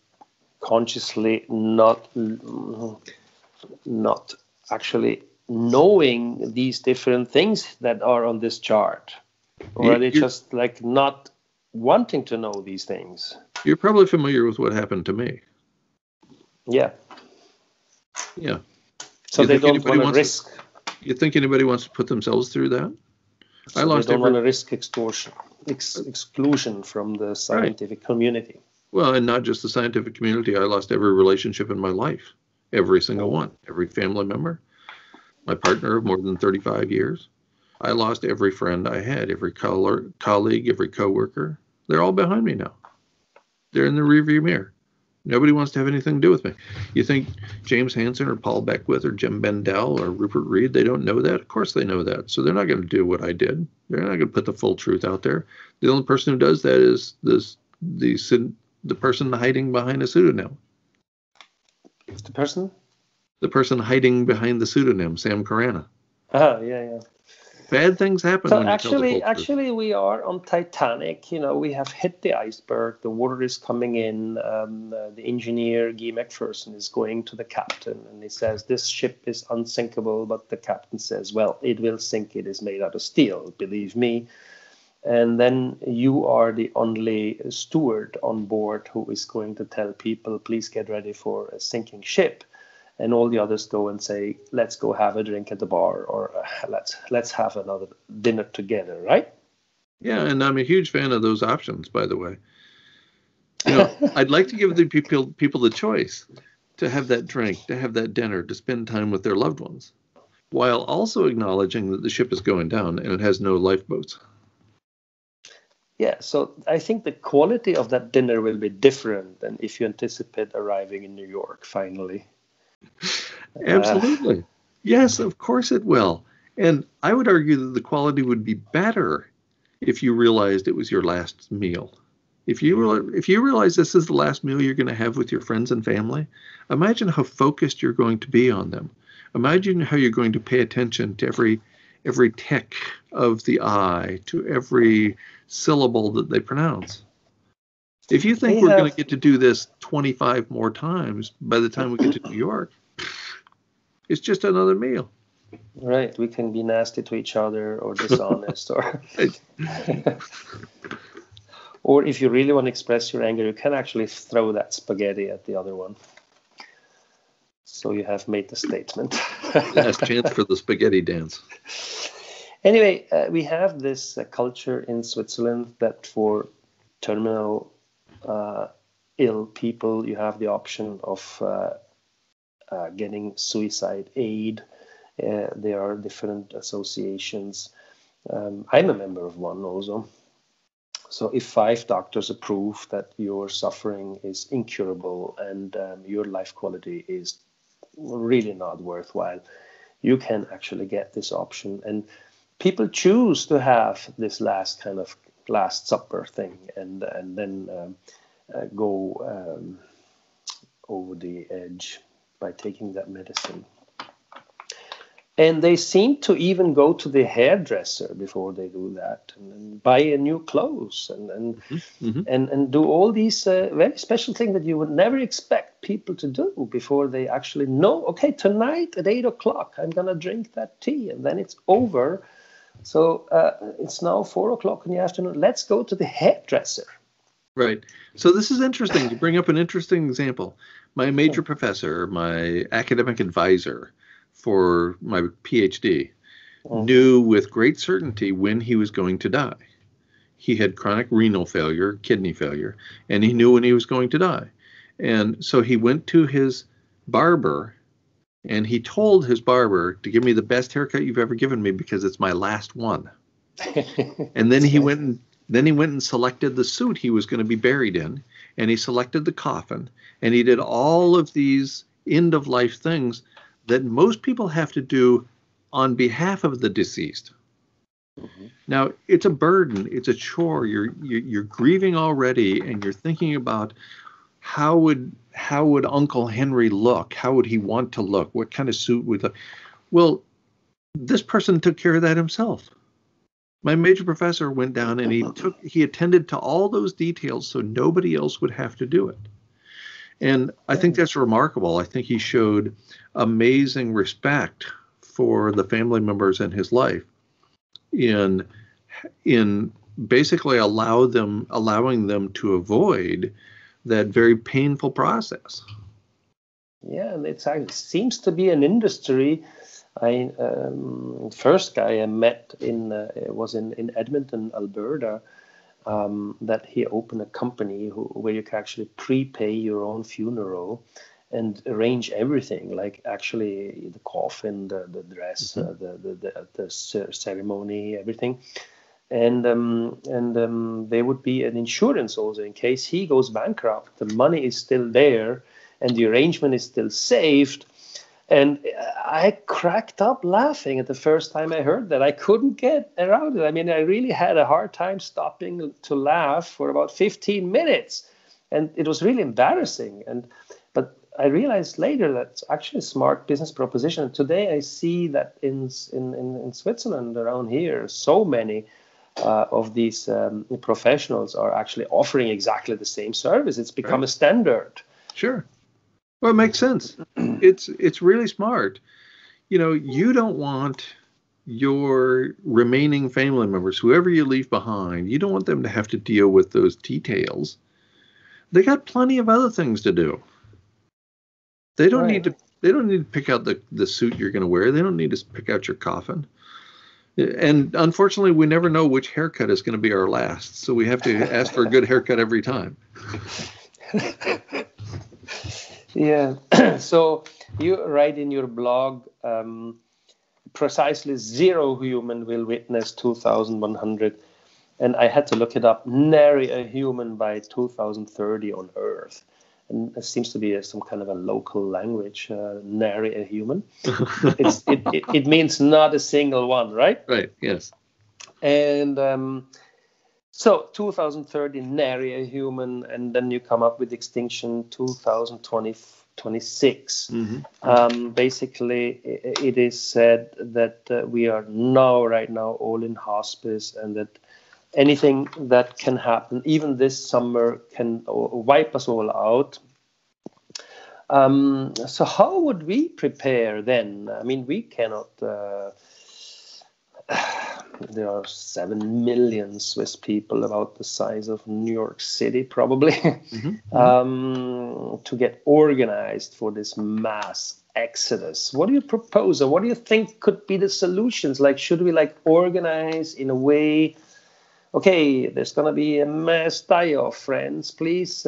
consciously not actually knowing these different things that are on this chart, or are they just like not wanting to know these things? You're probably familiar with what happened to me. Yeah. So they don't want to risk. You think anybody wants to put themselves through that? So they don't want to risk exclusion from the scientific community. Well, and not just the scientific community. I lost every relationship in my life, every single one, every family member, my partner of more than 35 years. I lost every friend I had, every colleague, every coworker. They're all behind me now. They're in the rearview mirror. Nobody wants to have anything to do with me. You think James Hansen or Paul Beckwith or Jim Bendell or Rupert Reed, they don't know that? Of course they know that. So they're not going to do what I did. They're not going to put the full truth out there. The only person who does that is the person hiding behind a pseudonym. The person? The person hiding behind the pseudonym, Sam Carana. Yeah. Bad things happen. So actually, we are on Titanic. We have hit the iceberg. The water is coming in. The engineer Guy McPherson is going to the captain, and he says this ship is unsinkable. But the captain says, "Well, it will sink. It is made out of steel. Believe me." And then you are the only steward on board who is going to tell people, "Please get ready for a sinking ship." And all the others go and say, "Let's go have a drink at the bar," or let's have another dinner together, right? Yeah, and I'm a huge fan of those options, by the way. I'd like to give the people the choice to have that drink, to have that dinner, to spend time with their loved ones, while also acknowledging that the ship is going down and it has no lifeboats. Yeah, so I think the quality of that dinner will be different than if you anticipate arriving in New York finally. Absolutely. Yes, of course it will. And I would argue that the quality would be better if you realized it was your last meal. If you realize this is the last meal you're going to have with your friends and family, imagine how focused you're going to be on them. Imagine how you're going to pay attention to every tick of the eye, to every syllable that they pronounce. If you think we're going to get to do this 25 more times by the time we get to New York, it's just another meal. Right. We can be nasty to each other or dishonest or if you really want to express your anger, you can actually throw that spaghetti at the other one. So you have made the statement. Last chance for the spaghetti dance. Anyway, we have this culture in Switzerland that for terminal ill people, you have the option of getting suicide aid. There are different associations. I'm a member of one also. So if 5 doctors approve that your suffering is incurable and your life quality is really not worthwhile, you can actually get this option. And people choose to have this last supper thing and then go over the edge by taking that medicine. And they seem to even go to the hairdresser before they do that, and buy a new clothes and do all these very special things that you would never expect people to do before they actually know, okay, tonight at 8 o'clock, I'm going to drink that tea and then it's over. So it's now 4 o'clock in the afternoon. Let's go to the hairdresser. Right. So this is interesting. You bring up an interesting example. My major professor, my academic advisor for my PhD, knew with great certainty when he was going to die. He had chronic renal failure, kidney failure, and he knew when he was going to die. And so he went to his barber and he told his barber to give me the best haircut you've ever given me because it's my last one. And then he went and selected the suit he was going to be buried in, and he selected the coffin, and he did all of these end of life things that most people have to do on behalf of the deceased. Now, it's a burden, it's a chore. You're grieving already, and you're thinking about how would Uncle Henry look? How would he want to look? What kind of suit would look? Well, this person took care of that himself. My major professor went down and he attended to all those details so nobody else would have to do it. And I think that's remarkable. I think he showed amazing respect for the family members in his life in basically allowing them to avoid that very painful process. Yeah, and it seems to be an industry. First guy I met was in Edmonton, Alberta. That he opened a company where you can actually prepay your own funeral and arrange everything, like actually the coffin, the dress, the ceremony, everything. And there would be an insurance also in case he goes bankrupt. The money is still there and the arrangement is still saved. And I cracked up laughing at the first time I heard that. I couldn't get around it. I mean, I really had a hard time stopping to laugh for about 15 minutes. And it was really embarrassing. But I realized later that's actually a smart business proposition. Today I see that in Switzerland, around here, so many of these professionals are actually offering exactly the same service. It's become a standard. Sure. Well, it makes sense. It's really smart. You know, you don't want your remaining family members, whoever you leave behind, you don't want them to have to deal with those details. They got plenty of other things to do. They don't need to pick out the suit you're going to wear. They don't need to pick out your coffin. And unfortunately, we never know which haircut is going to be our last. So we have to ask for a good haircut every time. Yeah. So you write in your blog, precisely 0 human will witness 2100. And I had to look it up, nary a human by 2030 on Earth. And it seems to be some kind of a local language, nary a human. It means not a single one, right? Right, yes. And so 2030, nary a human, and then you come up with extinction 2026. Basically, it is said that we are right now all in hospice, and that anything that can happen, even this summer, can wipe us all out. So how would we prepare then? I mean, we cannot... there are 7 million Swiss people, about the size of New York City, probably, to get organized for this mass exodus. What do you propose, or what do you think could be the solutions? Like, should we organize in a way? Okay, there's going to be a mass die-off, friends. Please,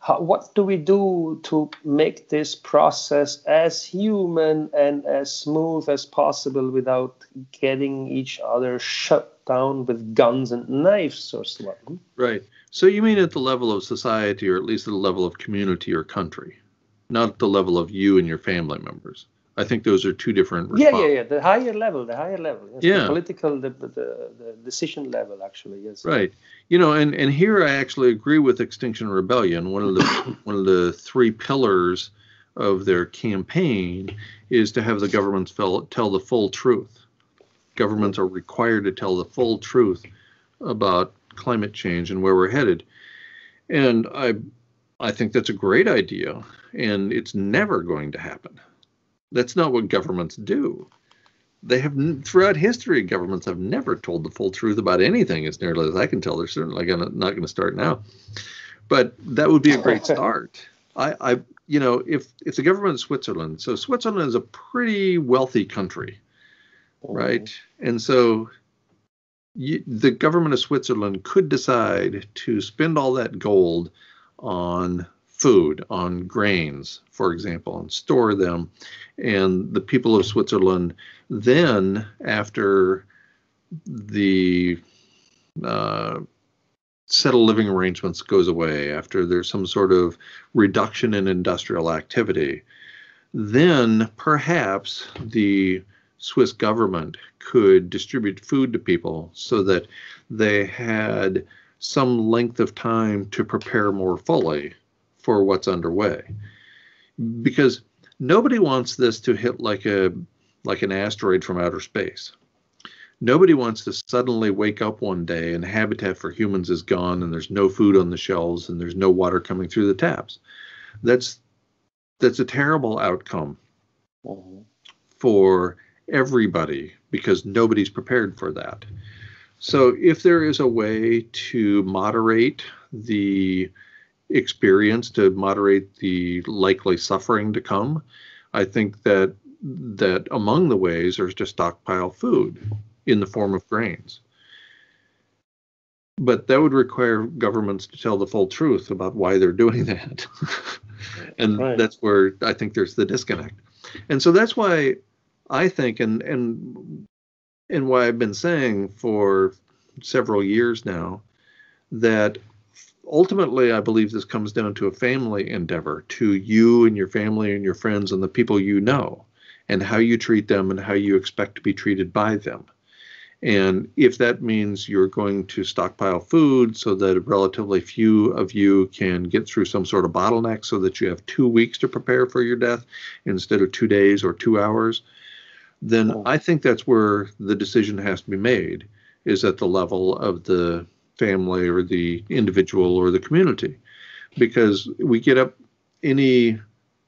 what do we do to make this process as human and as smooth as possible without getting each other shut down with guns and knives or something? Right. So you mean at the level of society, or at least at the level of community or country, not at the level of you and your family members. I think those are two different responses. Yeah. The higher level. Yes, Yeah. The political, the decision level, actually. Yes. Right. And here I actually agree with Extinction Rebellion. One of the three pillars of their campaign is to have the governments tell the full truth. Governments are required to tell the full truth about climate change and where we're headed. And I think that's a great idea, and it's never going to happen. That's not what governments do. They have, throughout history, governments have never told the full truth about anything, as nearly as I can tell. They're certainly not going to start now. But that would be a great start. If the government of Switzerland, so Switzerland is a pretty wealthy country, right? And so the government of Switzerland could decide to spend all that gold on food, on grains, for example, and store them. And the people of Switzerland then, after the settled living arrangements goes away, after there's some sort of reduction in industrial activity, then perhaps the Swiss government could distribute food to people so that they had some length of time to prepare more fully for what's underway. Because nobody wants this to hit like an asteroid from outer space. Nobody wants to suddenly wake up one day and habitat for humans is gone and there's no food on the shelves and there's no water coming through the taps. That's a terrible outcome for everybody, because nobody's prepared for that. So if there is a way to moderate the experience, to moderate the likely suffering to come, I think that among the ways are to stockpile food in the form of grains. But that would require governments to tell the full truth about why they're doing that. And That's where I think there's the disconnect. And so that's why I think, and why I've been saying for several years now, that ultimately I believe this comes down to a family endeavor, to you and your family and your friends and the people you know, and how you treat them and how you expect to be treated by them. And if that means you're going to stockpile food so that relatively few of you can get through some sort of bottleneck so that you have 2 weeks to prepare for your death instead of 2 days or 2 hours, then I think that's where the decision has to be made, is at the level of the family or the individual or the community. Because we get up any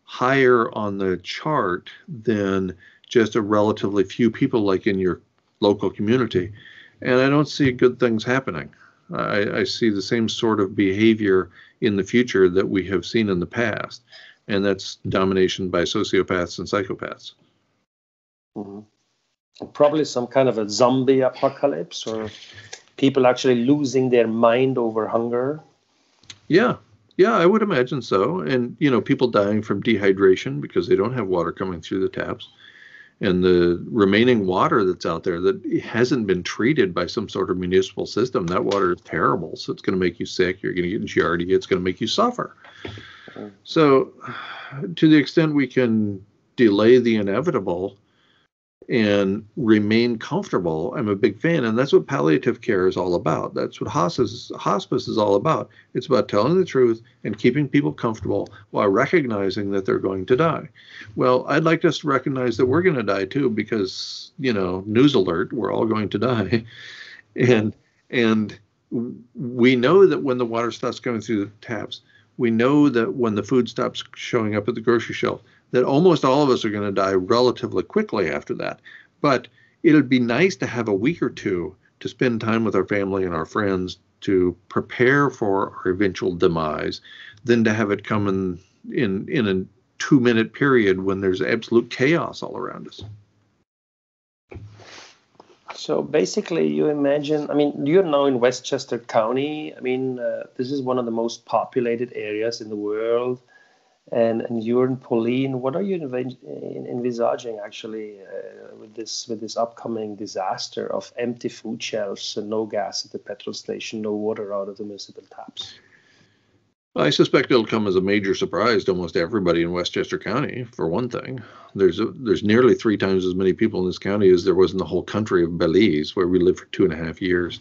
higher on the chart than just a relatively few people like in your local community, and I don't see good things happening. I see the same sort of behavior in the future that we have seen in the past, and that's domination by sociopaths and psychopaths. Probably some kind of a zombie apocalypse, or people actually losing their mind over hunger. Yeah, I would imagine so. And, people dying from dehydration because they don't have water coming through the taps. And the remaining water that's out there that hasn't been treated by some sort of municipal system, that water is terrible. So it's going to make you sick. You're going to get giardia. It's going to make you suffer. So to the extent we can delay the inevitable and remain comfortable, I'm a big fan. And that's what palliative care is all about. That's what hospice is all about. It's about telling the truth and keeping people comfortable while recognizing that they're going to die. Well, I'd like us to recognize that we're going to die too, because, news alert, we're all going to die. And we know that when the water stops coming through the taps, we know that when the food stops showing up at the grocery shelf, that almost all of us are going to die relatively quickly after that. But it'll be nice to have a week or two to spend time with our family and our friends to prepare for our eventual demise, than to have it come in a 2-minute period when there's absolute chaos all around us. So basically, you imagine, I mean, you're now in Westchester County. I mean, this is one of the most populated areas in the world. And you're in Pauline. What are you envisaging actually with this upcoming disaster of empty food shelves and no gas at the petrol station, no water out of the municipal taps? I suspect it'll come as a major surprise to almost everybody in Westchester County. For one thing, there's nearly 3 times as many people in this county as there was in the whole country of Belize, where we lived for 2.5 years.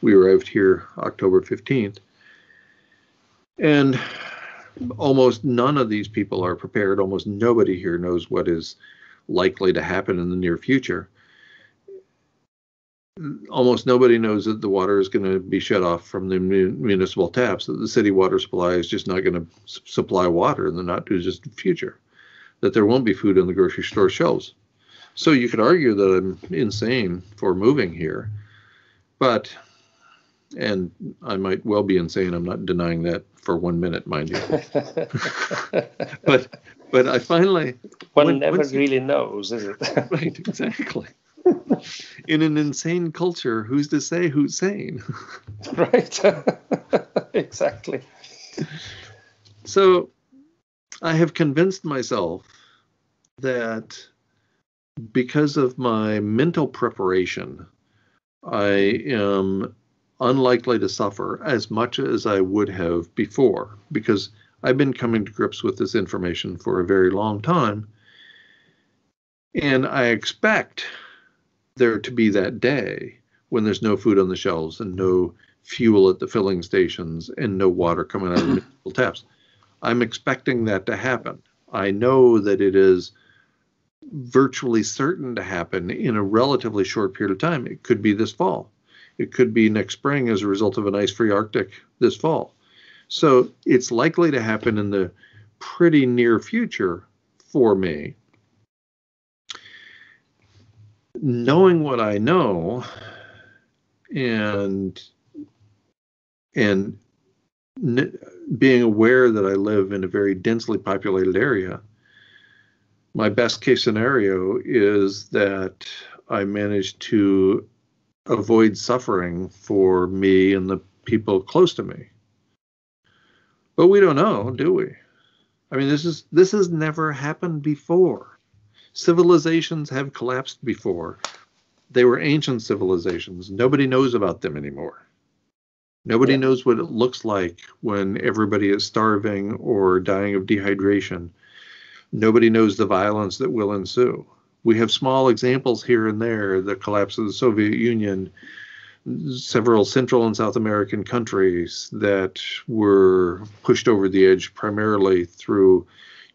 We arrived here October 15th, and almost none of these people are prepared. Almost nobody here knows what is likely to happen in the near future. Almost nobody knows that the water is going to be shut off from the municipal taps, that the city water supply is just not going to supply water in the not too distant future, that there won't be food on the grocery store shelves. So you could argue that I'm insane for moving here, and I might well be insane. I'm not denying that for 1 minute, mind you. but I finally... One never really knows, is it? Right, exactly. In an insane culture, who's to say who's sane? Right, exactly. So I have convinced myself that because of my mental preparation, I am unlikely to suffer as much as I would have before, because I've been coming to grips with this information for a very long time. And I expect there to be that day when there's no food on the shelves and no fuel at the filling stations and no water coming out of the municipal taps. I'm expecting that to happen. I know that it is virtually certain to happen in a relatively short period of time. It could be this fall. It could be next spring as a result of an ice-free Arctic this fall. So it's likely to happen in the pretty near future for me. Knowing what I know and being aware that I live in a very densely populated area, my best case scenario is that I manage to avoid suffering for me and the people close to me. But we don't know, do we? I mean, this has never happened before. Civilizations have collapsed before. They were ancient civilizations. Nobody knows about them anymore. Nobody knows what it looks like when everybody is starving or dying of dehydration. Nobody knows the violence that will ensue. We have small examples here and there, the collapse of the Soviet Union, several Central and South American countries that were pushed over the edge primarily through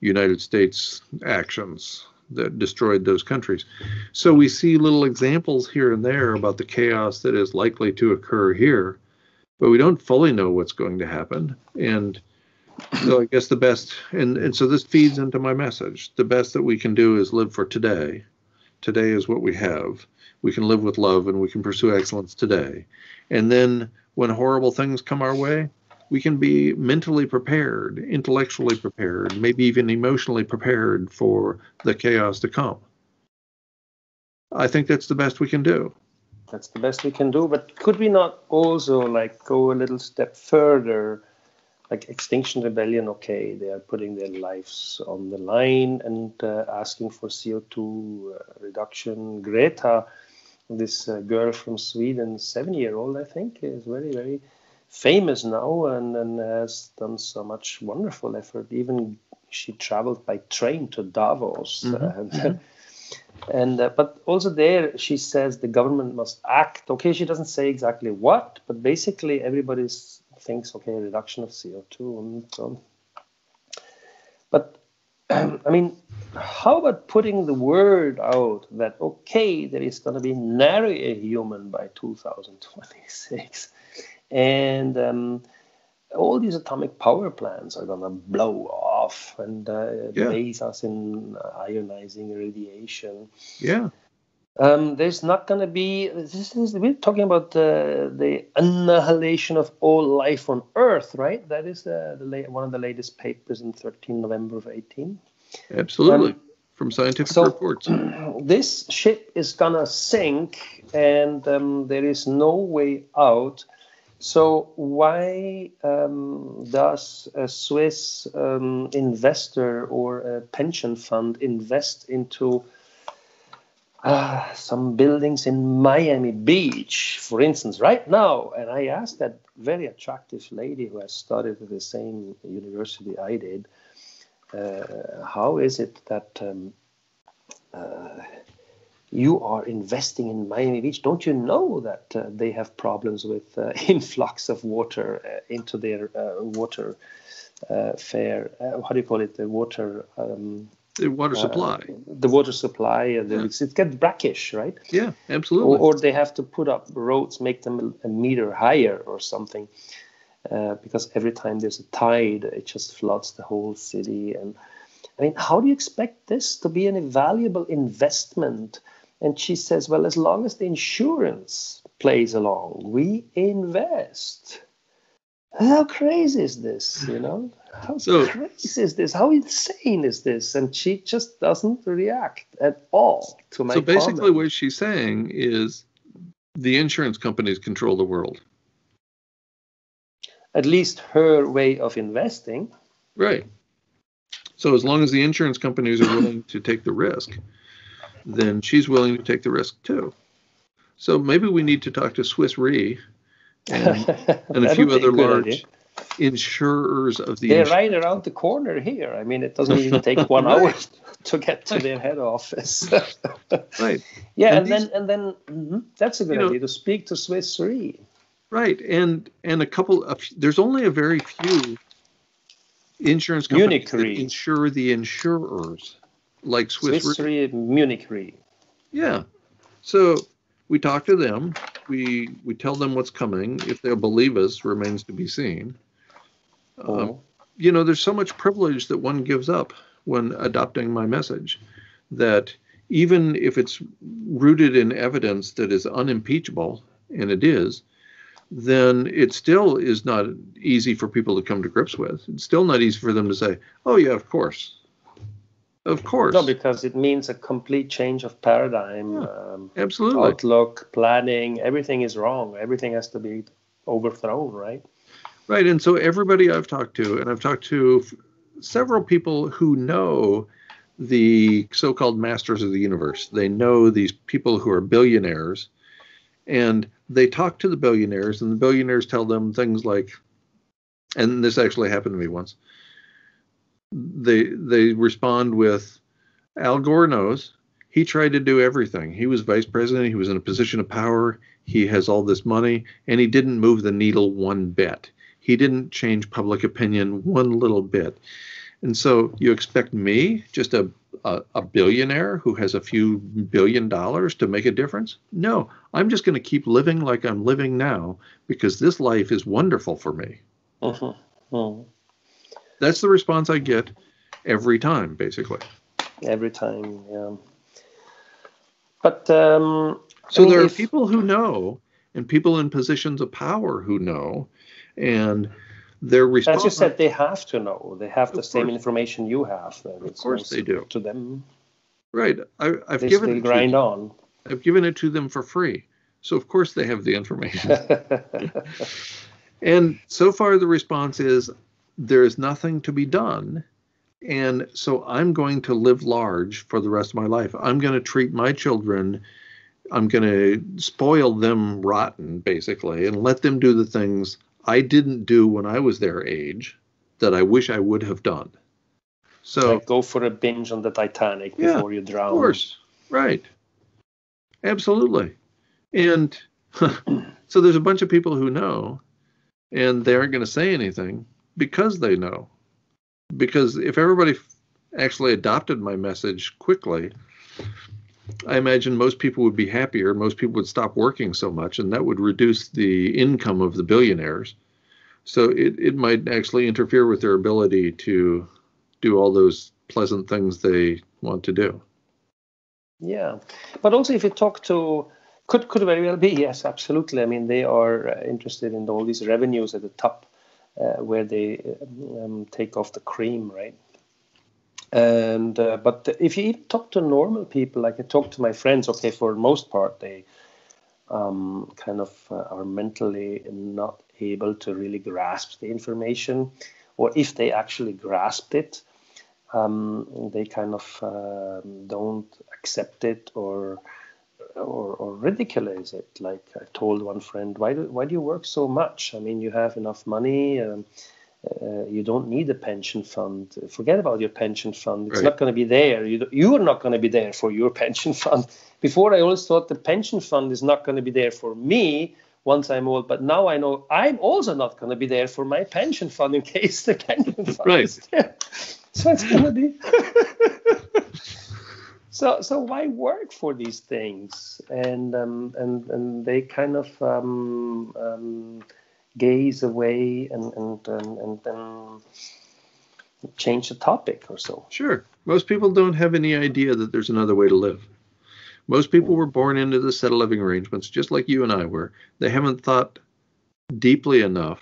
United States actions that destroyed those countries. So we see little examples here and there about the chaos that is likely to occur here, but we don't fully know what's going to happen. And so I guess the best, and so this feeds into my message, the best that we can do is live for today. Today is what we have. We can live with love and we can pursue excellence today. And then when horrible things come our way, we can be mentally prepared, intellectually prepared, maybe even emotionally prepared for the chaos to come. I think that's the best we can do. That's the best we can do. But could we not also go a little step further? Like Extinction Rebellion, okay, they are putting their lives on the line and asking for CO2 reduction. Greta, this girl from Sweden, 7-year-old, I think, is very, very famous now and has done so much wonderful effort. Even she traveled by train to Davos. But also there she says the government must act. Okay, she doesn't say exactly what, but basically everybody thinks, okay, reduction of CO2 and so on. But I mean, how about putting the word out that, okay, there is going to be nary a human by 2026. And all these atomic power plants are going to blow off and bathe us in ionizing radiation. Yeah. There's not going to be. We're talking about the annihilation of all life on Earth, right? That is one of the latest papers in 13 November of 18. Absolutely, from scientific reports. This ship is going to sink and there is no way out. So why does a Swiss investor or a pension fund invest into some buildings in Miami Beach, for instance, right now? And I asked that very attractive lady who has studied at the same university I did, how is it that you are investing in Miami Beach? Don't you know that they have problems with influx of water into their water fair? How do you call it? The water supply. The water supply. It gets brackish, right? Yeah, absolutely. Or they have to put up roads, make them a meter higher or something, because every time there's a tide, it just floods the whole city. And I mean, how do you expect this to be a valuable investment? And she says, well, as long as the insurance plays along, we invest. How crazy is this, How crazy is this? How insane is this? And she just doesn't react at all to my comment. So basically what she's saying is the insurance companies control the world. At least her way of investing. Right. So as long as the insurance companies are willing to take the risk, then she's willing to take the risk too. So maybe we need to talk to Swiss Re and a few other large insurers of the They're right around the corner here. I mean, it doesn't even take 1 hour to get to their head office. Right. Yeah, and then that's a good idea, to speak to Swiss Re. Right. And there's only a very few insurance companies that insure the insurers, like Swiss Re, Munich Re. Yeah. So we talk to them. We tell them what's coming. If they'll believe us remains to be seen. There's so much privilege that one gives up when adopting my message, that even if it's rooted in evidence that is unimpeachable, and it is, then it still is not easy for people to come to grips with. It's still not easy for them to say, oh, yeah, of course. Of course. No, because it means a complete change of paradigm. Yeah, absolutely. Outlook, planning, everything is wrong. Everything has to be overthrown, right? Right. And so everybody I've talked to, and I've talked to several people who know the so-called masters of the universe. They know these people who are billionaires, and they talk to the billionaires, and the billionaires tell them things like, and this actually happened to me once, they respond with, Al Gore knows. He tried to do everything. He was vice president. He was in a position of power. He has all this money, and he didn't move the needle one bit. He didn't change public opinion one little bit. And so you expect me, just a billionaire who has a few $1 billion, to make a difference? No, I'm just going to keep living like I'm living now, because this life is wonderful for me. That's the response I get every time, basically. Every time, yeah. But so there are people who know, and people in positions of power who know, and they're responsible. As you said, they have to know. They have the same information you have. Of course they do. To them. Right. I've given it grind on. I've given it to them for free. So of course they have the information. And so far the response is, there is nothing to be done. And so I'm going to live large for the rest of my life. I'm going to treat my children, I'm going to spoil them rotten, basically, and let them do the things I didn't do when I was their age that I wish I would have done. So like go for a binge on the Titanic before you drown. Of course. Right. Absolutely. And so there's a bunch of people who know, and they aren't going to say anything because they know. Because if everybody actually adopted my message quickly, I imagine most people would be happier. Most people would stop working so much, and that would reduce the income of the billionaires. So it might actually interfere with their ability to do all those pleasant things they want to do. Yeah. But also if you talk to, could very well be, yes, absolutely. I mean, they are interested in all these revenues at the top where they take off the cream, right? And but if you even talk to normal people, like I talk to my friends, okay, for the most part, they are mentally not able to really grasp the information, or if they actually grasped it, they kind of don't accept it or ridiculous it. Like I told one friend, why do you work so much? I mean, you have enough money. You don't need a pension fund. Forget about your pension fund. It's not going to be there. You are not going to be there for your pension fund. Before, I always thought the pension fund is not going to be there for me once I'm old. But now I know I'm also not going to be there for my pension fund in case the pension fund is there. So it's going to be... So why work for these things? And they kind of gaze away and then change the topic or so. Sure. Most people don't have any idea that there's another way to live. Most people were born into the set of living arrangements, just like you and I were. They haven't thought deeply enough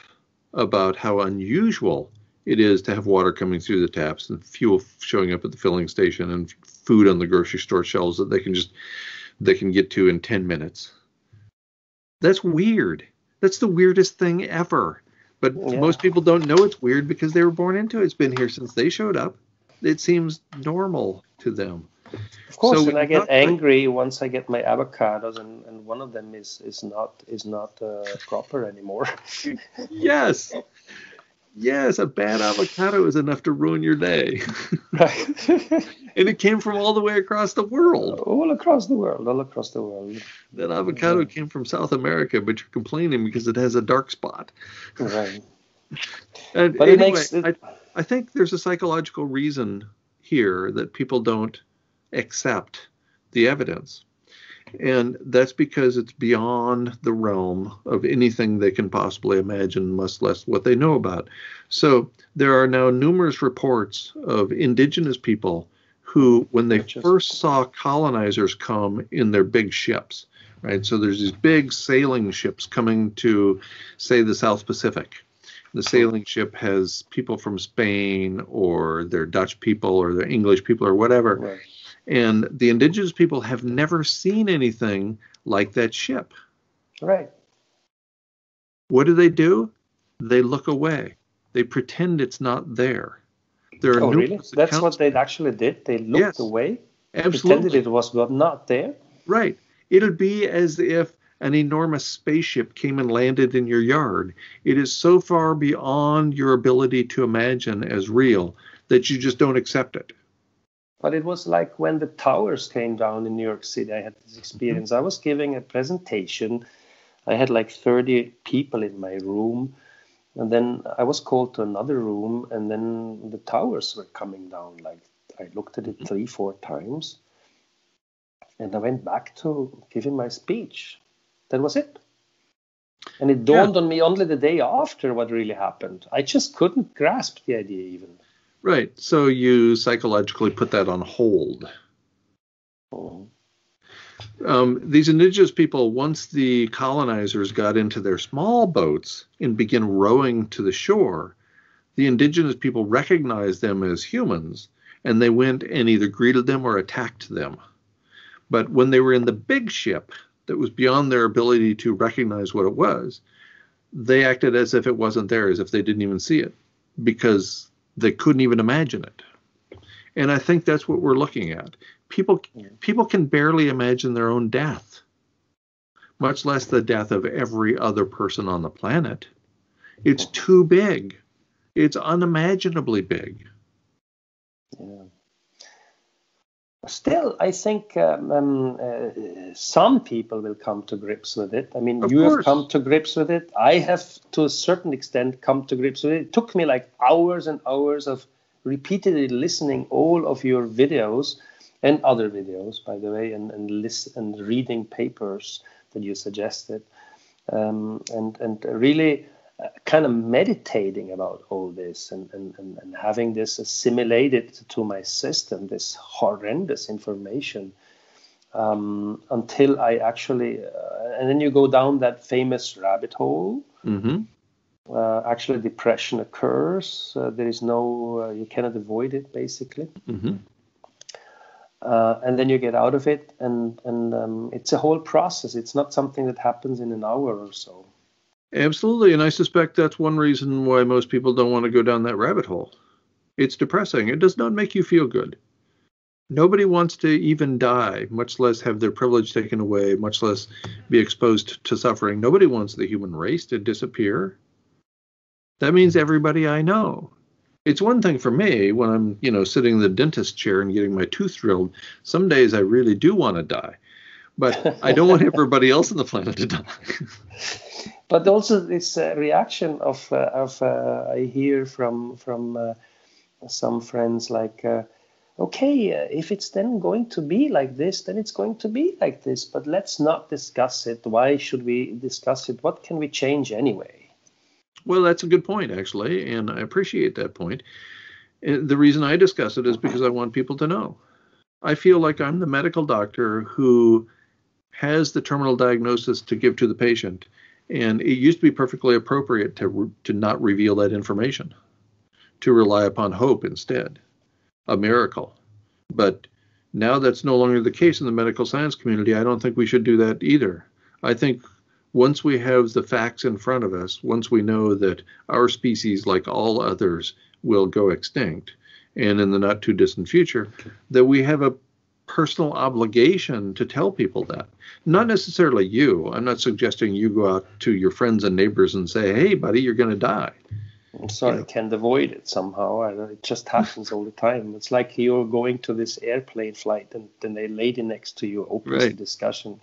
about how unusual it is to have water coming through the taps and fuel showing up at the filling station and food on the grocery store shelves that they can get to in 10 minutes. That's weird. That's the weirdest thing ever. But most people don't know it's weird because they were born into it. It's been here since they showed up. It seems normal to them. Of course, and I get angry once I get my avocados, and one of them is not proper anymore. Yes. Yes, a bad avocado is enough to ruin your day. Right. And it came from all the way across the world. All across the world. That avocado came from South America, but you're complaining because it has a dark spot. Right. And but anyway, I think there's a psychological reason here that people don't accept the evidence. And that's because it's beyond the realm of anything they can possibly imagine, much less what they know about. So there are now numerous reports of indigenous people who, when they first saw colonizers come in their big ships, right? So there's these big sailing ships coming to, say, the South Pacific. The sailing ship has people from Spain, or they're Dutch people, or they're English people, or whatever. Right. And the indigenous people have never seen anything like that ship. Right. What do? They look away. They pretend it's not there. There are really? That's what they actually did? They looked away? Absolutely. Pretended it was not there? Right. It'll be as if an enormous spaceship came and landed in your yard. It is so far beyond your ability to imagine as real that you just don't accept it. But it was like when the towers came down in New York City, I had this experience. I was giving a presentation. I had like 30 people in my room. And then I was called to another room, and then the towers were coming down. Like I looked at it 3-4 times. And I went back to giving my speech. That was it. And it dawned on me only the day after what really happened. I just couldn't grasp the idea even. Right. So you psychologically put that on hold. Oh. These indigenous people, once the colonizers got into their small boats and began rowing to the shore, the indigenous people recognized them as humans, and they went and either greeted them or attacked them. But when they were in the big ship that was beyond their ability to recognize what it was, they acted as if it wasn't there, as if they didn't even see it, because they couldn't even imagine it. And I think that's what we're looking at. People can barely imagine their own death, much less the death of every other person on the planet. It's too big. It's unimaginably big. Yeah. Still, I think some people will come to grips with it. I mean, you have come to grips with it. I have, to a certain extent, come to grips with it. It took me like hours and hours of repeatedly listening all of your videos and other videos, by the way, and reading papers that you suggested, and really kind of meditating about all this and having this assimilated to my system, this horrendous information, until I actually, and then you go down that famous rabbit hole. Mm-hmm. Actually, depression occurs. There is no, you cannot avoid it, basically. Mm-hmm. and then you get out of it, and it's a whole process. It's not something that happens in an hour or so. Absolutely, and I suspect that's one reason why most people don't want to go down that rabbit hole. It's depressing. It does not make you feel good. Nobody wants to even die, much less have their privilege taken away, much less be exposed to suffering. Nobody wants the human race to disappear. That means everybody I know. It's one thing for me when I'm, sitting in the dentist chair and getting my tooth drilled. Some days I really do want to die, but I don't want everybody else on the planet to die. But also this reaction of I hear from some friends like, okay, if it's then going to be like this, then it's going to be like this. But let's not discuss it. Why should we discuss it? What can we change anyway? Well, that's a good point, actually, and I appreciate that point. The reason I discuss it is because I want people to know. I feel like I'm the medical doctor who has the terminal diagnosis to give to the patient, and it used to be perfectly appropriate to not reveal that information, to rely upon hope instead, a miracle. But now that's no longer the case in the medical science community. I don't think we should do that either. I think once we have the facts in front of us, once we know that our species, like all others, will go extinct, and in the not too distant future, that we have a personal obligation to tell people that. Not necessarily you. I'm not suggesting you go out to your friends and neighbors and say, hey, buddy, you're going to die. I'm sorry, I can't avoid it somehow. It just happens all the time. It's like you're going to this airplane flight and then the lady next to you opens a discussion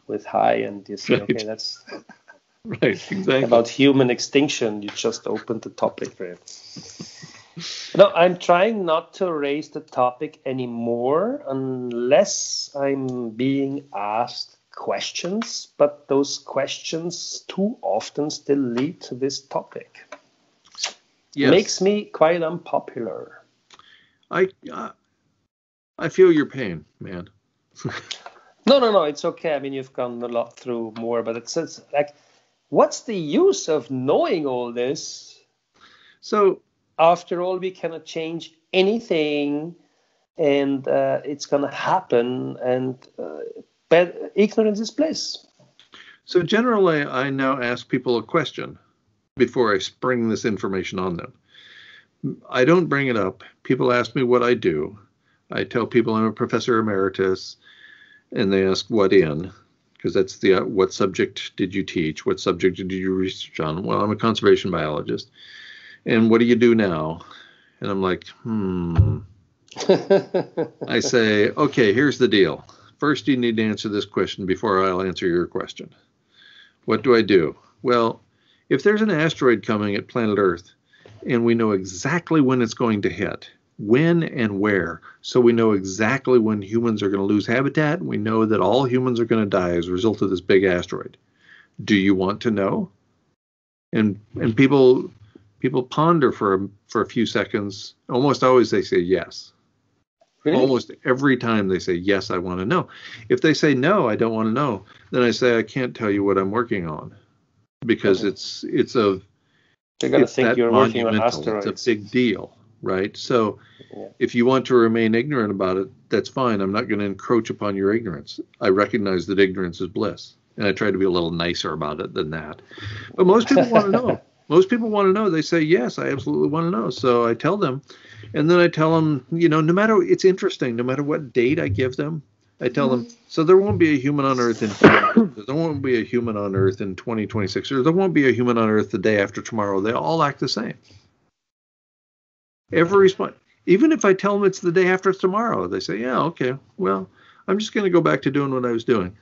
with hi, and you say, okay, that's right, exactly. About human extinction. You just opened the topic there. No, I'm trying not to raise the topic anymore unless I'm being asked questions, but those questions too often still lead to this topic. Yes. Makes me quite unpopular. I feel your pain, man. No, it's okay. I mean, you've gone a lot through more, but it's like, what's the use of knowing all this? So, after all, we cannot change anything, and it's going to happen, and ignorance is bliss. So generally, I now ask people a question before I spring this information on them. I don't bring it up. People ask me what I do. I tell people I'm a professor emeritus, and they ask what in, because that's the what subject did you teach? What subject did you research on? Well, I'm a conservation biologist. And what do you do now? And I'm like, I say, okay, here's the deal. First, you need to answer this question before I'll answer your question. What do I do? Well, if there's an asteroid coming at planet Earth, and we know exactly when it's going to hit, when and where, so we know exactly when humans are going to lose habitat, we know that all humans are going to die as a result of this big asteroid. Do you want to know? And people ponder for a few seconds. Almost always they say yes. Really? Almost every time they say yes, I want to know. If they say no, I don't want to know, then I say I can't tell you what I'm working on, because it's they're going to think you're working on asteroids. It's a big deal, right? So if you want to remain ignorant about it, that's fine. I'm not going to encroach upon your ignorance. I recognize that ignorance is bliss, and I try to be a little nicer about it than that. But most people want to know. Most people want to know. They say, yes, I absolutely want to know. So I tell them, and then I tell them, no matter, it's interesting, no matter what date I give them, I tell them, so there won't be a human on Earth there won't be a human on Earth in 2026, or there won't be a human on Earth the day after tomorrow. They all act the same. Every response, even if I tell them it's the day after tomorrow, they say, yeah, okay, well, I'm just going to go back to doing what I was doing.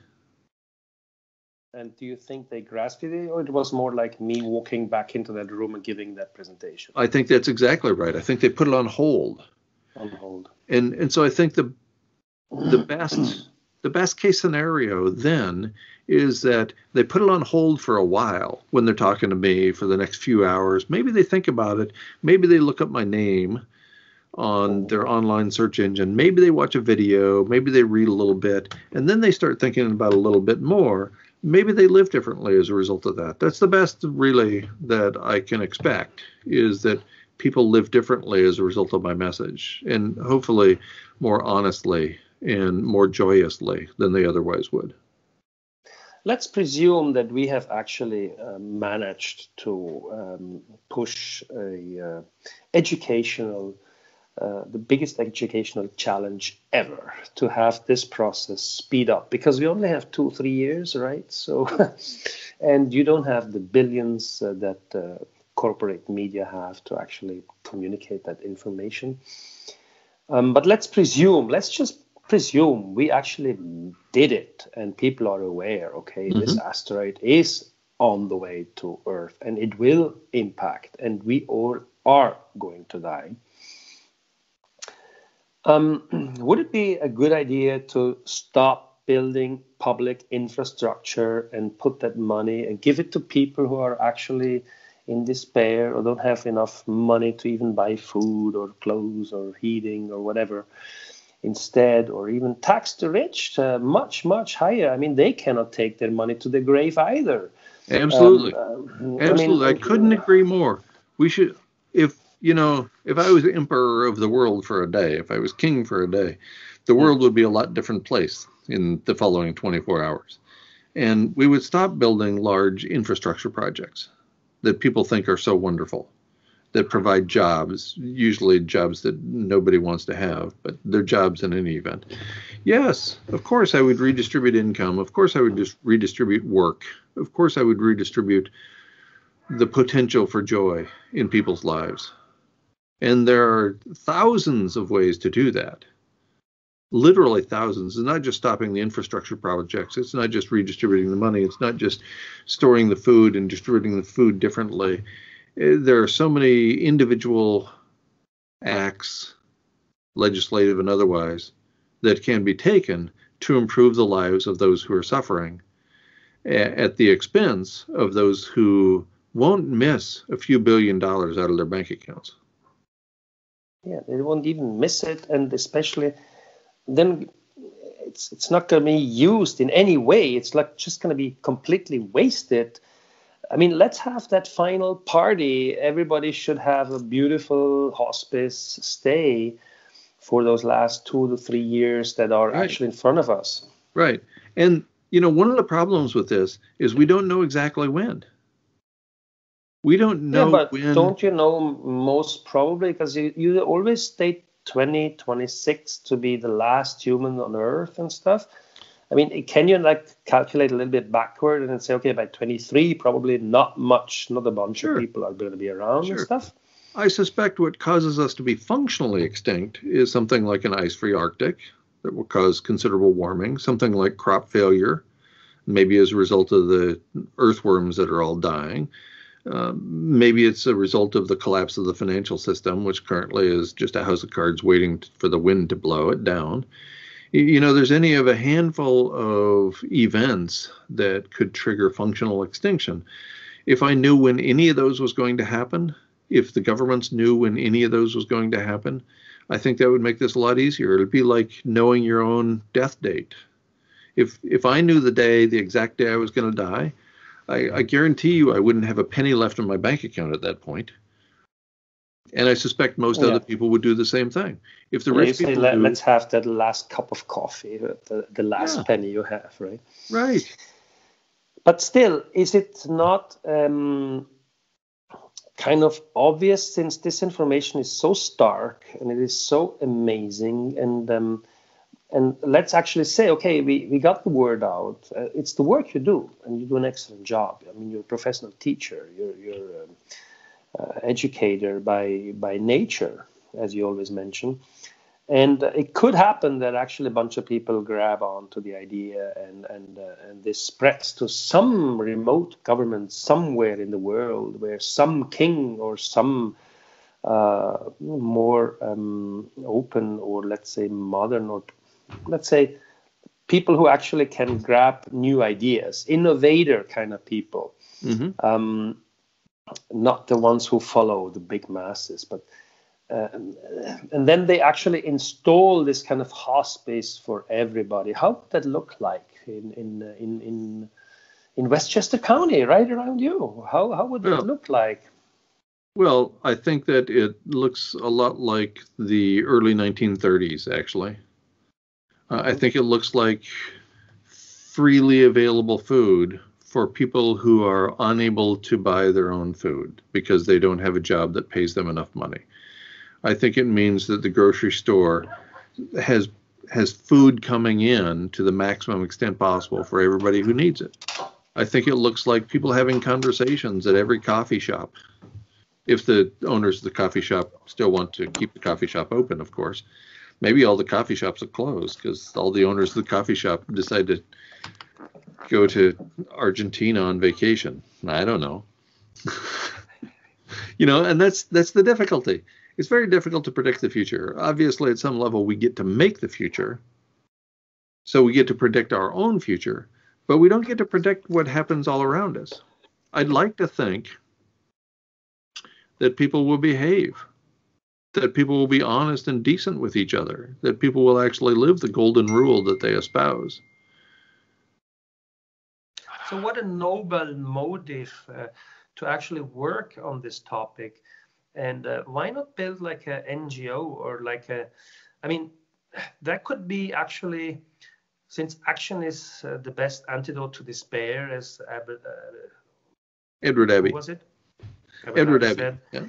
And do you think they grasped it, or it was more like me walking back into that room and giving that presentation? I think that's exactly right. I think they put it on hold. On hold. And so I think the best case scenario then is that they put it on hold for a while when they're talking to me for the next few hours. Maybe they think about it. Maybe they look up my name on their online search engine. Maybe they watch a video. Maybe they read a little bit. And then they start thinking about a little bit more. Maybe they live differently as a result of that. That's the best, really, that I can expect, is that people live differently as a result of my message, and hopefully more honestly and more joyously than they otherwise would. Let's presume that we have actually managed to push a the biggest educational challenge ever, to have this process speed up, because we only have 2-3 years, right? So, and you don't have the billions that corporate media have to actually communicate that information. But let's just presume we actually did it and people are aware, okay, this asteroid is on the way to Earth and it will impact and we all are going to die. Would it be a good idea to stop building public infrastructure and put that money and give it to people who are actually in despair or don't have enough money to even buy food or clothes or heating or whatever instead, or even tax the rich much, much higher? I mean, they cannot take their money to the grave either. Absolutely. Absolutely. I couldn't agree more. We should, if I was emperor of the world for a day, if I was king for a day, the world would be a lot different place in the following 24 hours. And we would stop building large infrastructure projects that people think are so wonderful, that provide jobs, usually jobs that nobody wants to have, but they're jobs in any event. Yes, of course I would redistribute income. Of course I would just redistribute work. Of course I would redistribute the potential for joy in people's lives. And there are thousands of ways to do that. Literally thousands. It's not just stopping the infrastructure projects. It's not just redistributing the money. It's not just storing the food and distributing the food differently. There are so many individual acts, legislative and otherwise, that can be taken to improve the lives of those who are suffering at the expense of those who won't miss a few $1 billion out of their bank accounts. Yeah, they won't even miss it, and especially then it's not going to be used in any way. It's like just going to be completely wasted. I mean, let's have that final party. Everybody should have a beautiful hospice stay for those last 2 to 3 years that are actually in front of us. Right. And, one of the problems with this is we don't know exactly when. We don't know when. Don't you know most probably, because you always state 2026 to be the last human on Earth and stuff. I mean, can you calculate a little bit backward and then say, okay, by 23, probably not a bunch of people are going to be around and stuff? I suspect what causes us to be functionally extinct is something like an ice-free Arctic that will cause considerable warming, something like crop failure, maybe as a result of the earthworms that are all dying. Maybe it's a result of the collapse of the financial system, which currently is just a house of cards waiting for the wind to blow it down. There's any of a handful of events that could trigger functional extinction. If I knew when any of those was going to happen, if the governments knew when any of those was going to happen, I think that would make this a lot easier. It'd be like knowing your own death date. If I knew the exact day I was going to die, I guarantee you I wouldn't have a penny left in my bank account at that point. And I suspect most other people would do the same thing. If the rich people let's have that last cup of coffee, the last penny you have, right? Right. But still, is it not kind of obvious, since this information is so stark and it is so amazing, and let's actually say, okay, we got the word out. It's the work you do, and you do an excellent job. I mean, you're a professional teacher. You're educator by nature, as you always mention. And it could happen that actually a bunch of people grab onto the idea, and this spreads to some remote government somewhere in the world, where some king or some more open, or let's say modern, or let's say people who actually can grab new ideas, innovator kind of people, not the ones who follow the big masses, but and then they actually install this kind of hospice for everybody. How would that look like in Westchester County, right around you? How would that look like? Well, I think that it looks a lot like the early 1930s, actually, I think it looks like freely available food for people who are unable to buy their own food because they don't have a job that pays them enough money. I think it means that the grocery store has food coming in to the maximum extent possible for everybody who needs it. I think it looks like people having conversations at every coffee shop. If the owners of the coffee shop still want to keep the coffee shop open, of course. Maybe all the coffee shops are closed because all the owners of the coffee shop decide to go to Argentina on vacation. I don't know. And that's the difficulty. It's very difficult to predict the future. Obviously, at some level, we get to make the future. So we get to predict our own future, but we don't get to predict what happens all around us. I'd like to think that people will behave, that people will be honest and decent with each other, that people will actually live the golden rule that they espouse. So what a noble motive to actually work on this topic. And why not build like an NGO or that could be actually, since action is the best antidote to despair, as Edward Abbey. Who was it? Edward Abbey. Said. Yeah.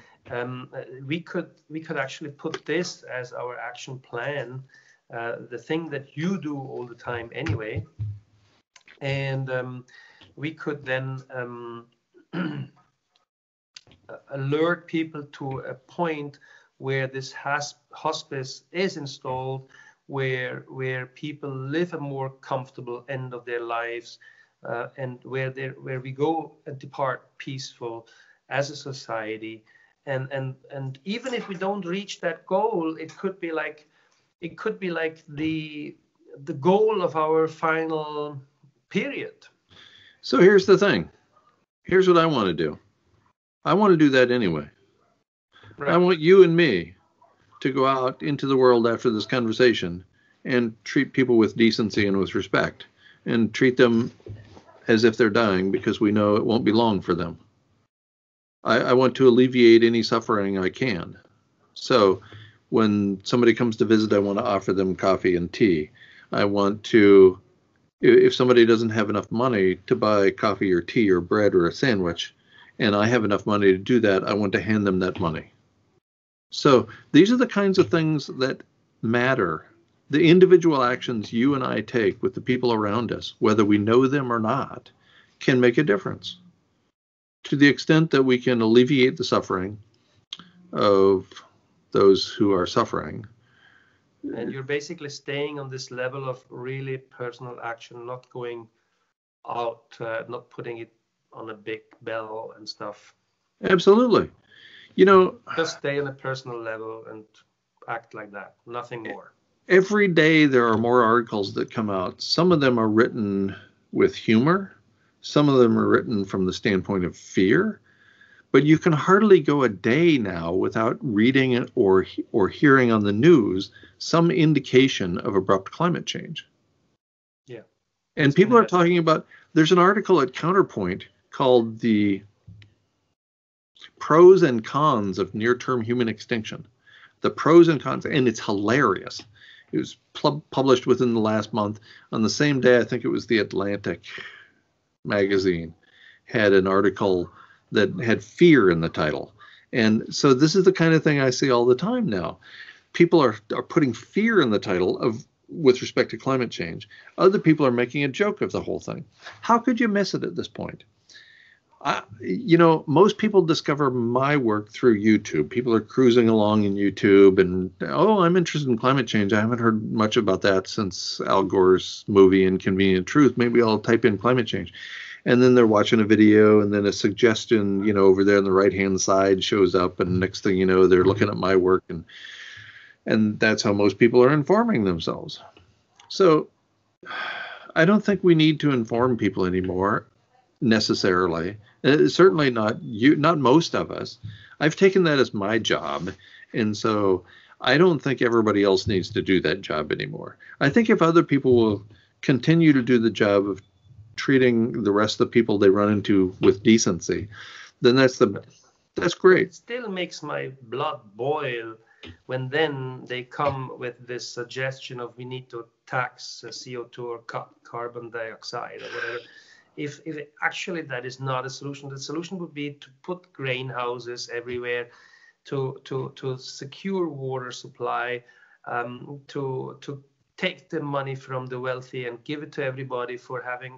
We could actually put this as our action plan, the thing that you do all the time anyway, and we could then alert people to a point where this hospice is installed, where people live a more comfortable end of their lives, and where we go and depart peaceful as a society. And even if we don't reach that goal, it could be like the goal of our final period. So here's the thing. Here's what I want to do. I want to do that anyway. Right. I want you and me to go out into the world after this conversation and treat people with decency and with respect, and treat them as if they're dying, because we know it won't be long for them. I want to alleviate any suffering I can. So when somebody comes to visit, I want to offer them coffee and tea. I want to, if somebody doesn't have enough money to buy coffee or tea or bread or a sandwich, and I have enough money to do that, I want to hand them that money. So these are the kinds of things that matter. The individual actions you and I take with the people around us, whether we know them or not, can make a difference. To the extent that we can alleviate the suffering of those who are suffering. And you're basically staying on this level of really personal action, not going out, not putting it on a big bell and stuff. Absolutely. Just stay on a personal level and act like that, nothing more. Every day there are more articles that come out. Some of them are written with humor. Some of them are written from the standpoint of fear. But you can hardly go a day now without reading or hearing on the news some indication of abrupt climate change. Yeah. And people are talking about, there's an article at Counterpoint called The Pros and Cons of Near-Term Human Extinction. The pros and cons, and it's hilarious. It was published within the last month. On the same day, I think it was The Atlantic magazine had an article that had fear in the title. And so this is the kind of thing I see all the time now. People are putting fear in the title with respect to climate change. Other people are making a joke of the whole thing. How could you miss it at this point? Most people discover my work through YouTube. People are cruising along in YouTube and, I'm interested in climate change. I haven't heard much about that since Al Gore's movie Inconvenient Truth. Maybe I'll type in climate change. And then they're watching a video, and then a suggestion, over there on the right-hand side shows up, and next thing you know, they're looking at my work, and that's how most people are informing themselves. So I don't think we need to inform people anymore, necessarily. Certainly not most of us. I've taken that as my job, and so I don't think everybody else needs to do that job anymore. I think if other people will continue to do the job of treating the rest of the people they run into with decency, then that's great. It still makes my blood boil when then they come with this suggestion of we need to tax CO2 or cut carbon dioxide or whatever. If actually that is not a solution, the solution would be to put grain houses everywhere, to secure water supply, to take the money from the wealthy and give it to everybody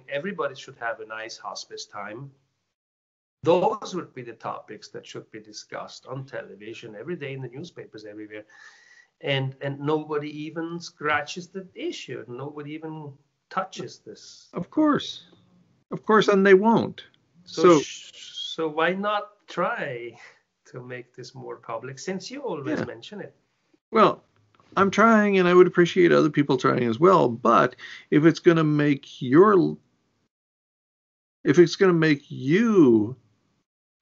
everybody should have a nice hospice time. Those would be the topics that should be discussed on television every day, in the newspapers everywhere. And nobody even scratches the issue. Nobody even touches this. Of course, and they won't. So why not try to make this more public, since you always mention it? Well, I'm trying, and I would appreciate other people trying as well. But if it's going to make you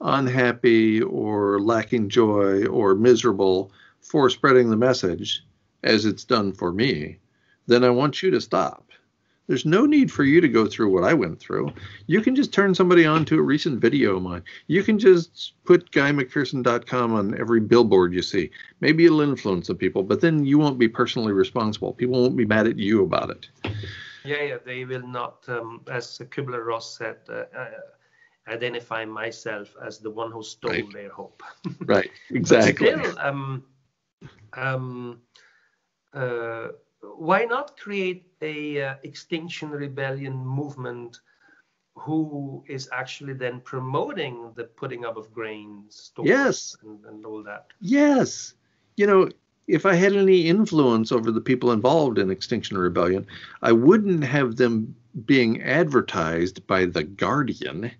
unhappy or lacking joy or miserable for spreading the message, as it's done for me, then I want you to stop. There's no need for you to go through what I went through. You can just turn somebody on to a recent video of mine. You can just put GuyMcPherson.com on every billboard you see. Maybe it'll influence some people, but then you won't be personally responsible. People won't be mad at you about it. Yeah, they will not, as Kubler-Ross said, identify myself as the one who stole their hope. Right, exactly. But still, why not create a Extinction Rebellion movement who is actually then promoting the putting up of grain stores and all that? Yes. If I had any influence over the people involved in Extinction Rebellion, I wouldn't have them being advertised by The Guardian,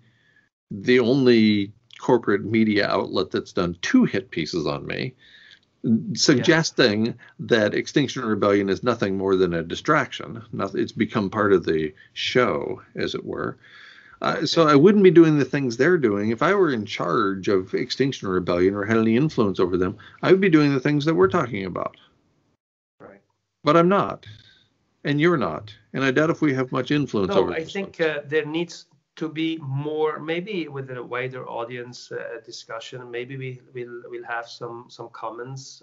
the only corporate media outlet that's done 2 hit pieces on me, suggesting that Extinction Rebellion is nothing more than a distraction. It's become part of the show, as it were. So I wouldn't be doing the things they're doing. If I were in charge of Extinction Rebellion or had any influence over them, I would be doing the things that we're talking about. Right. But I'm not. And you're not. And I doubt if we have much influence over I think there needs to be more, maybe with a wider audience discussion. Maybe we'll have some comments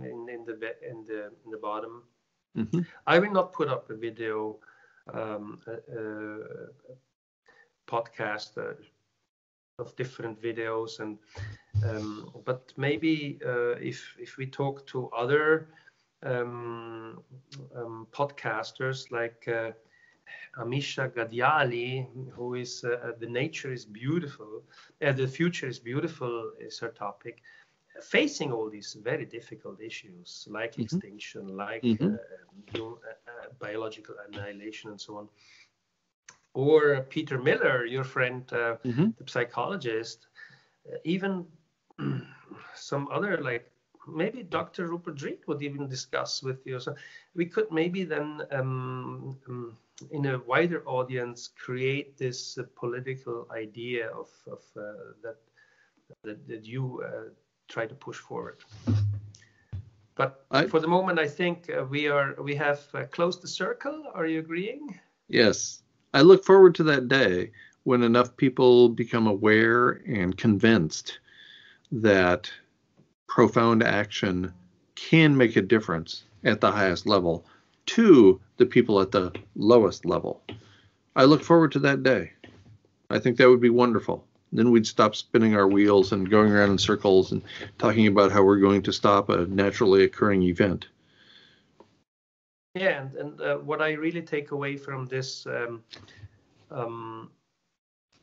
in the bottom. Mm-hmm. I will not put up a video podcast of different videos, and but maybe if we talk to other podcasters like Amisha Gadiali, who is The Nature is Beautiful, The Future is Beautiful is her topic, facing all these very difficult issues like extinction, like biological annihilation and so on. Or Peter Miller, your friend, the psychologist, even some other, like maybe Dr. Rupert Dreed would even discuss with you. So we could maybe then, in a wider audience, create this political idea of that you try to push forward. But for the moment, I think we have closed the circle. Are you agreeing? Yes. I look forward to that day when enough people become aware and convinced that profound action can make a difference at the highest level to the people at the lowest level. I look forward to that day. I think that would be wonderful. Then we'd stop spinning our wheels and going around in circles and talking about how we're going to stop a naturally occurring event. Yeah, and what I really take away from this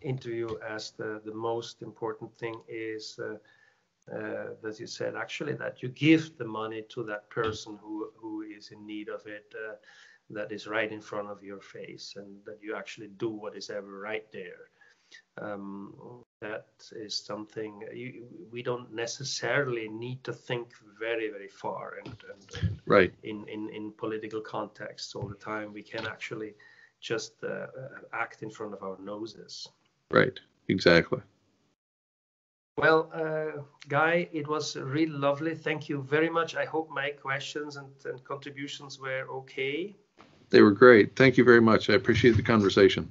interview as the most important thing is, as you said, actually, that you give the money to that person who is in need of it, that is right in front of your face, and that you actually do what is ever right there. That is something we don't necessarily need to think very, very far and right in political contexts all the time. We can actually just act in front of our noses. Right, exactly. Well, Guy, it was really lovely. Thank you very much. I hope my questions and contributions were okay. They were great. Thank you very much. I appreciate the conversation.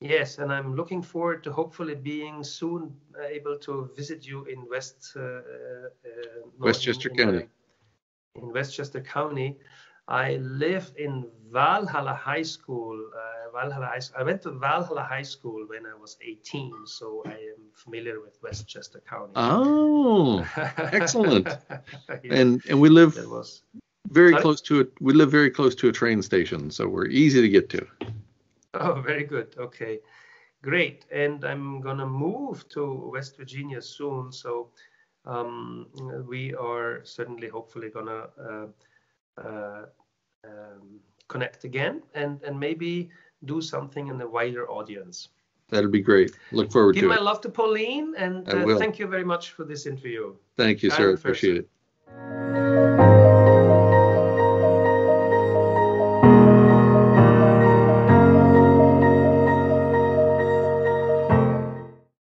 Yes, and I'm looking forward to hopefully being soon able to visit you in Westchester County. In Westchester County. I live in Valhalla High School. I went to Valhalla High School when I was 18, so I am familiar with Westchester County. Oh, excellent. Yeah, And we live that was very sorry? close to it. We live very close to a train station, so we're easy to get to. Oh, very good. Okay, great. And I'm gonna move to West Virginia soon, so we are certainly, hopefully, gonna uh, connect again and maybe do something in a wider audience. That'd be great. Look forward Give to my it. love to Pauline, and I will. thank you very much for this interview. Thank you, sir. Danke fürs Appreciate it.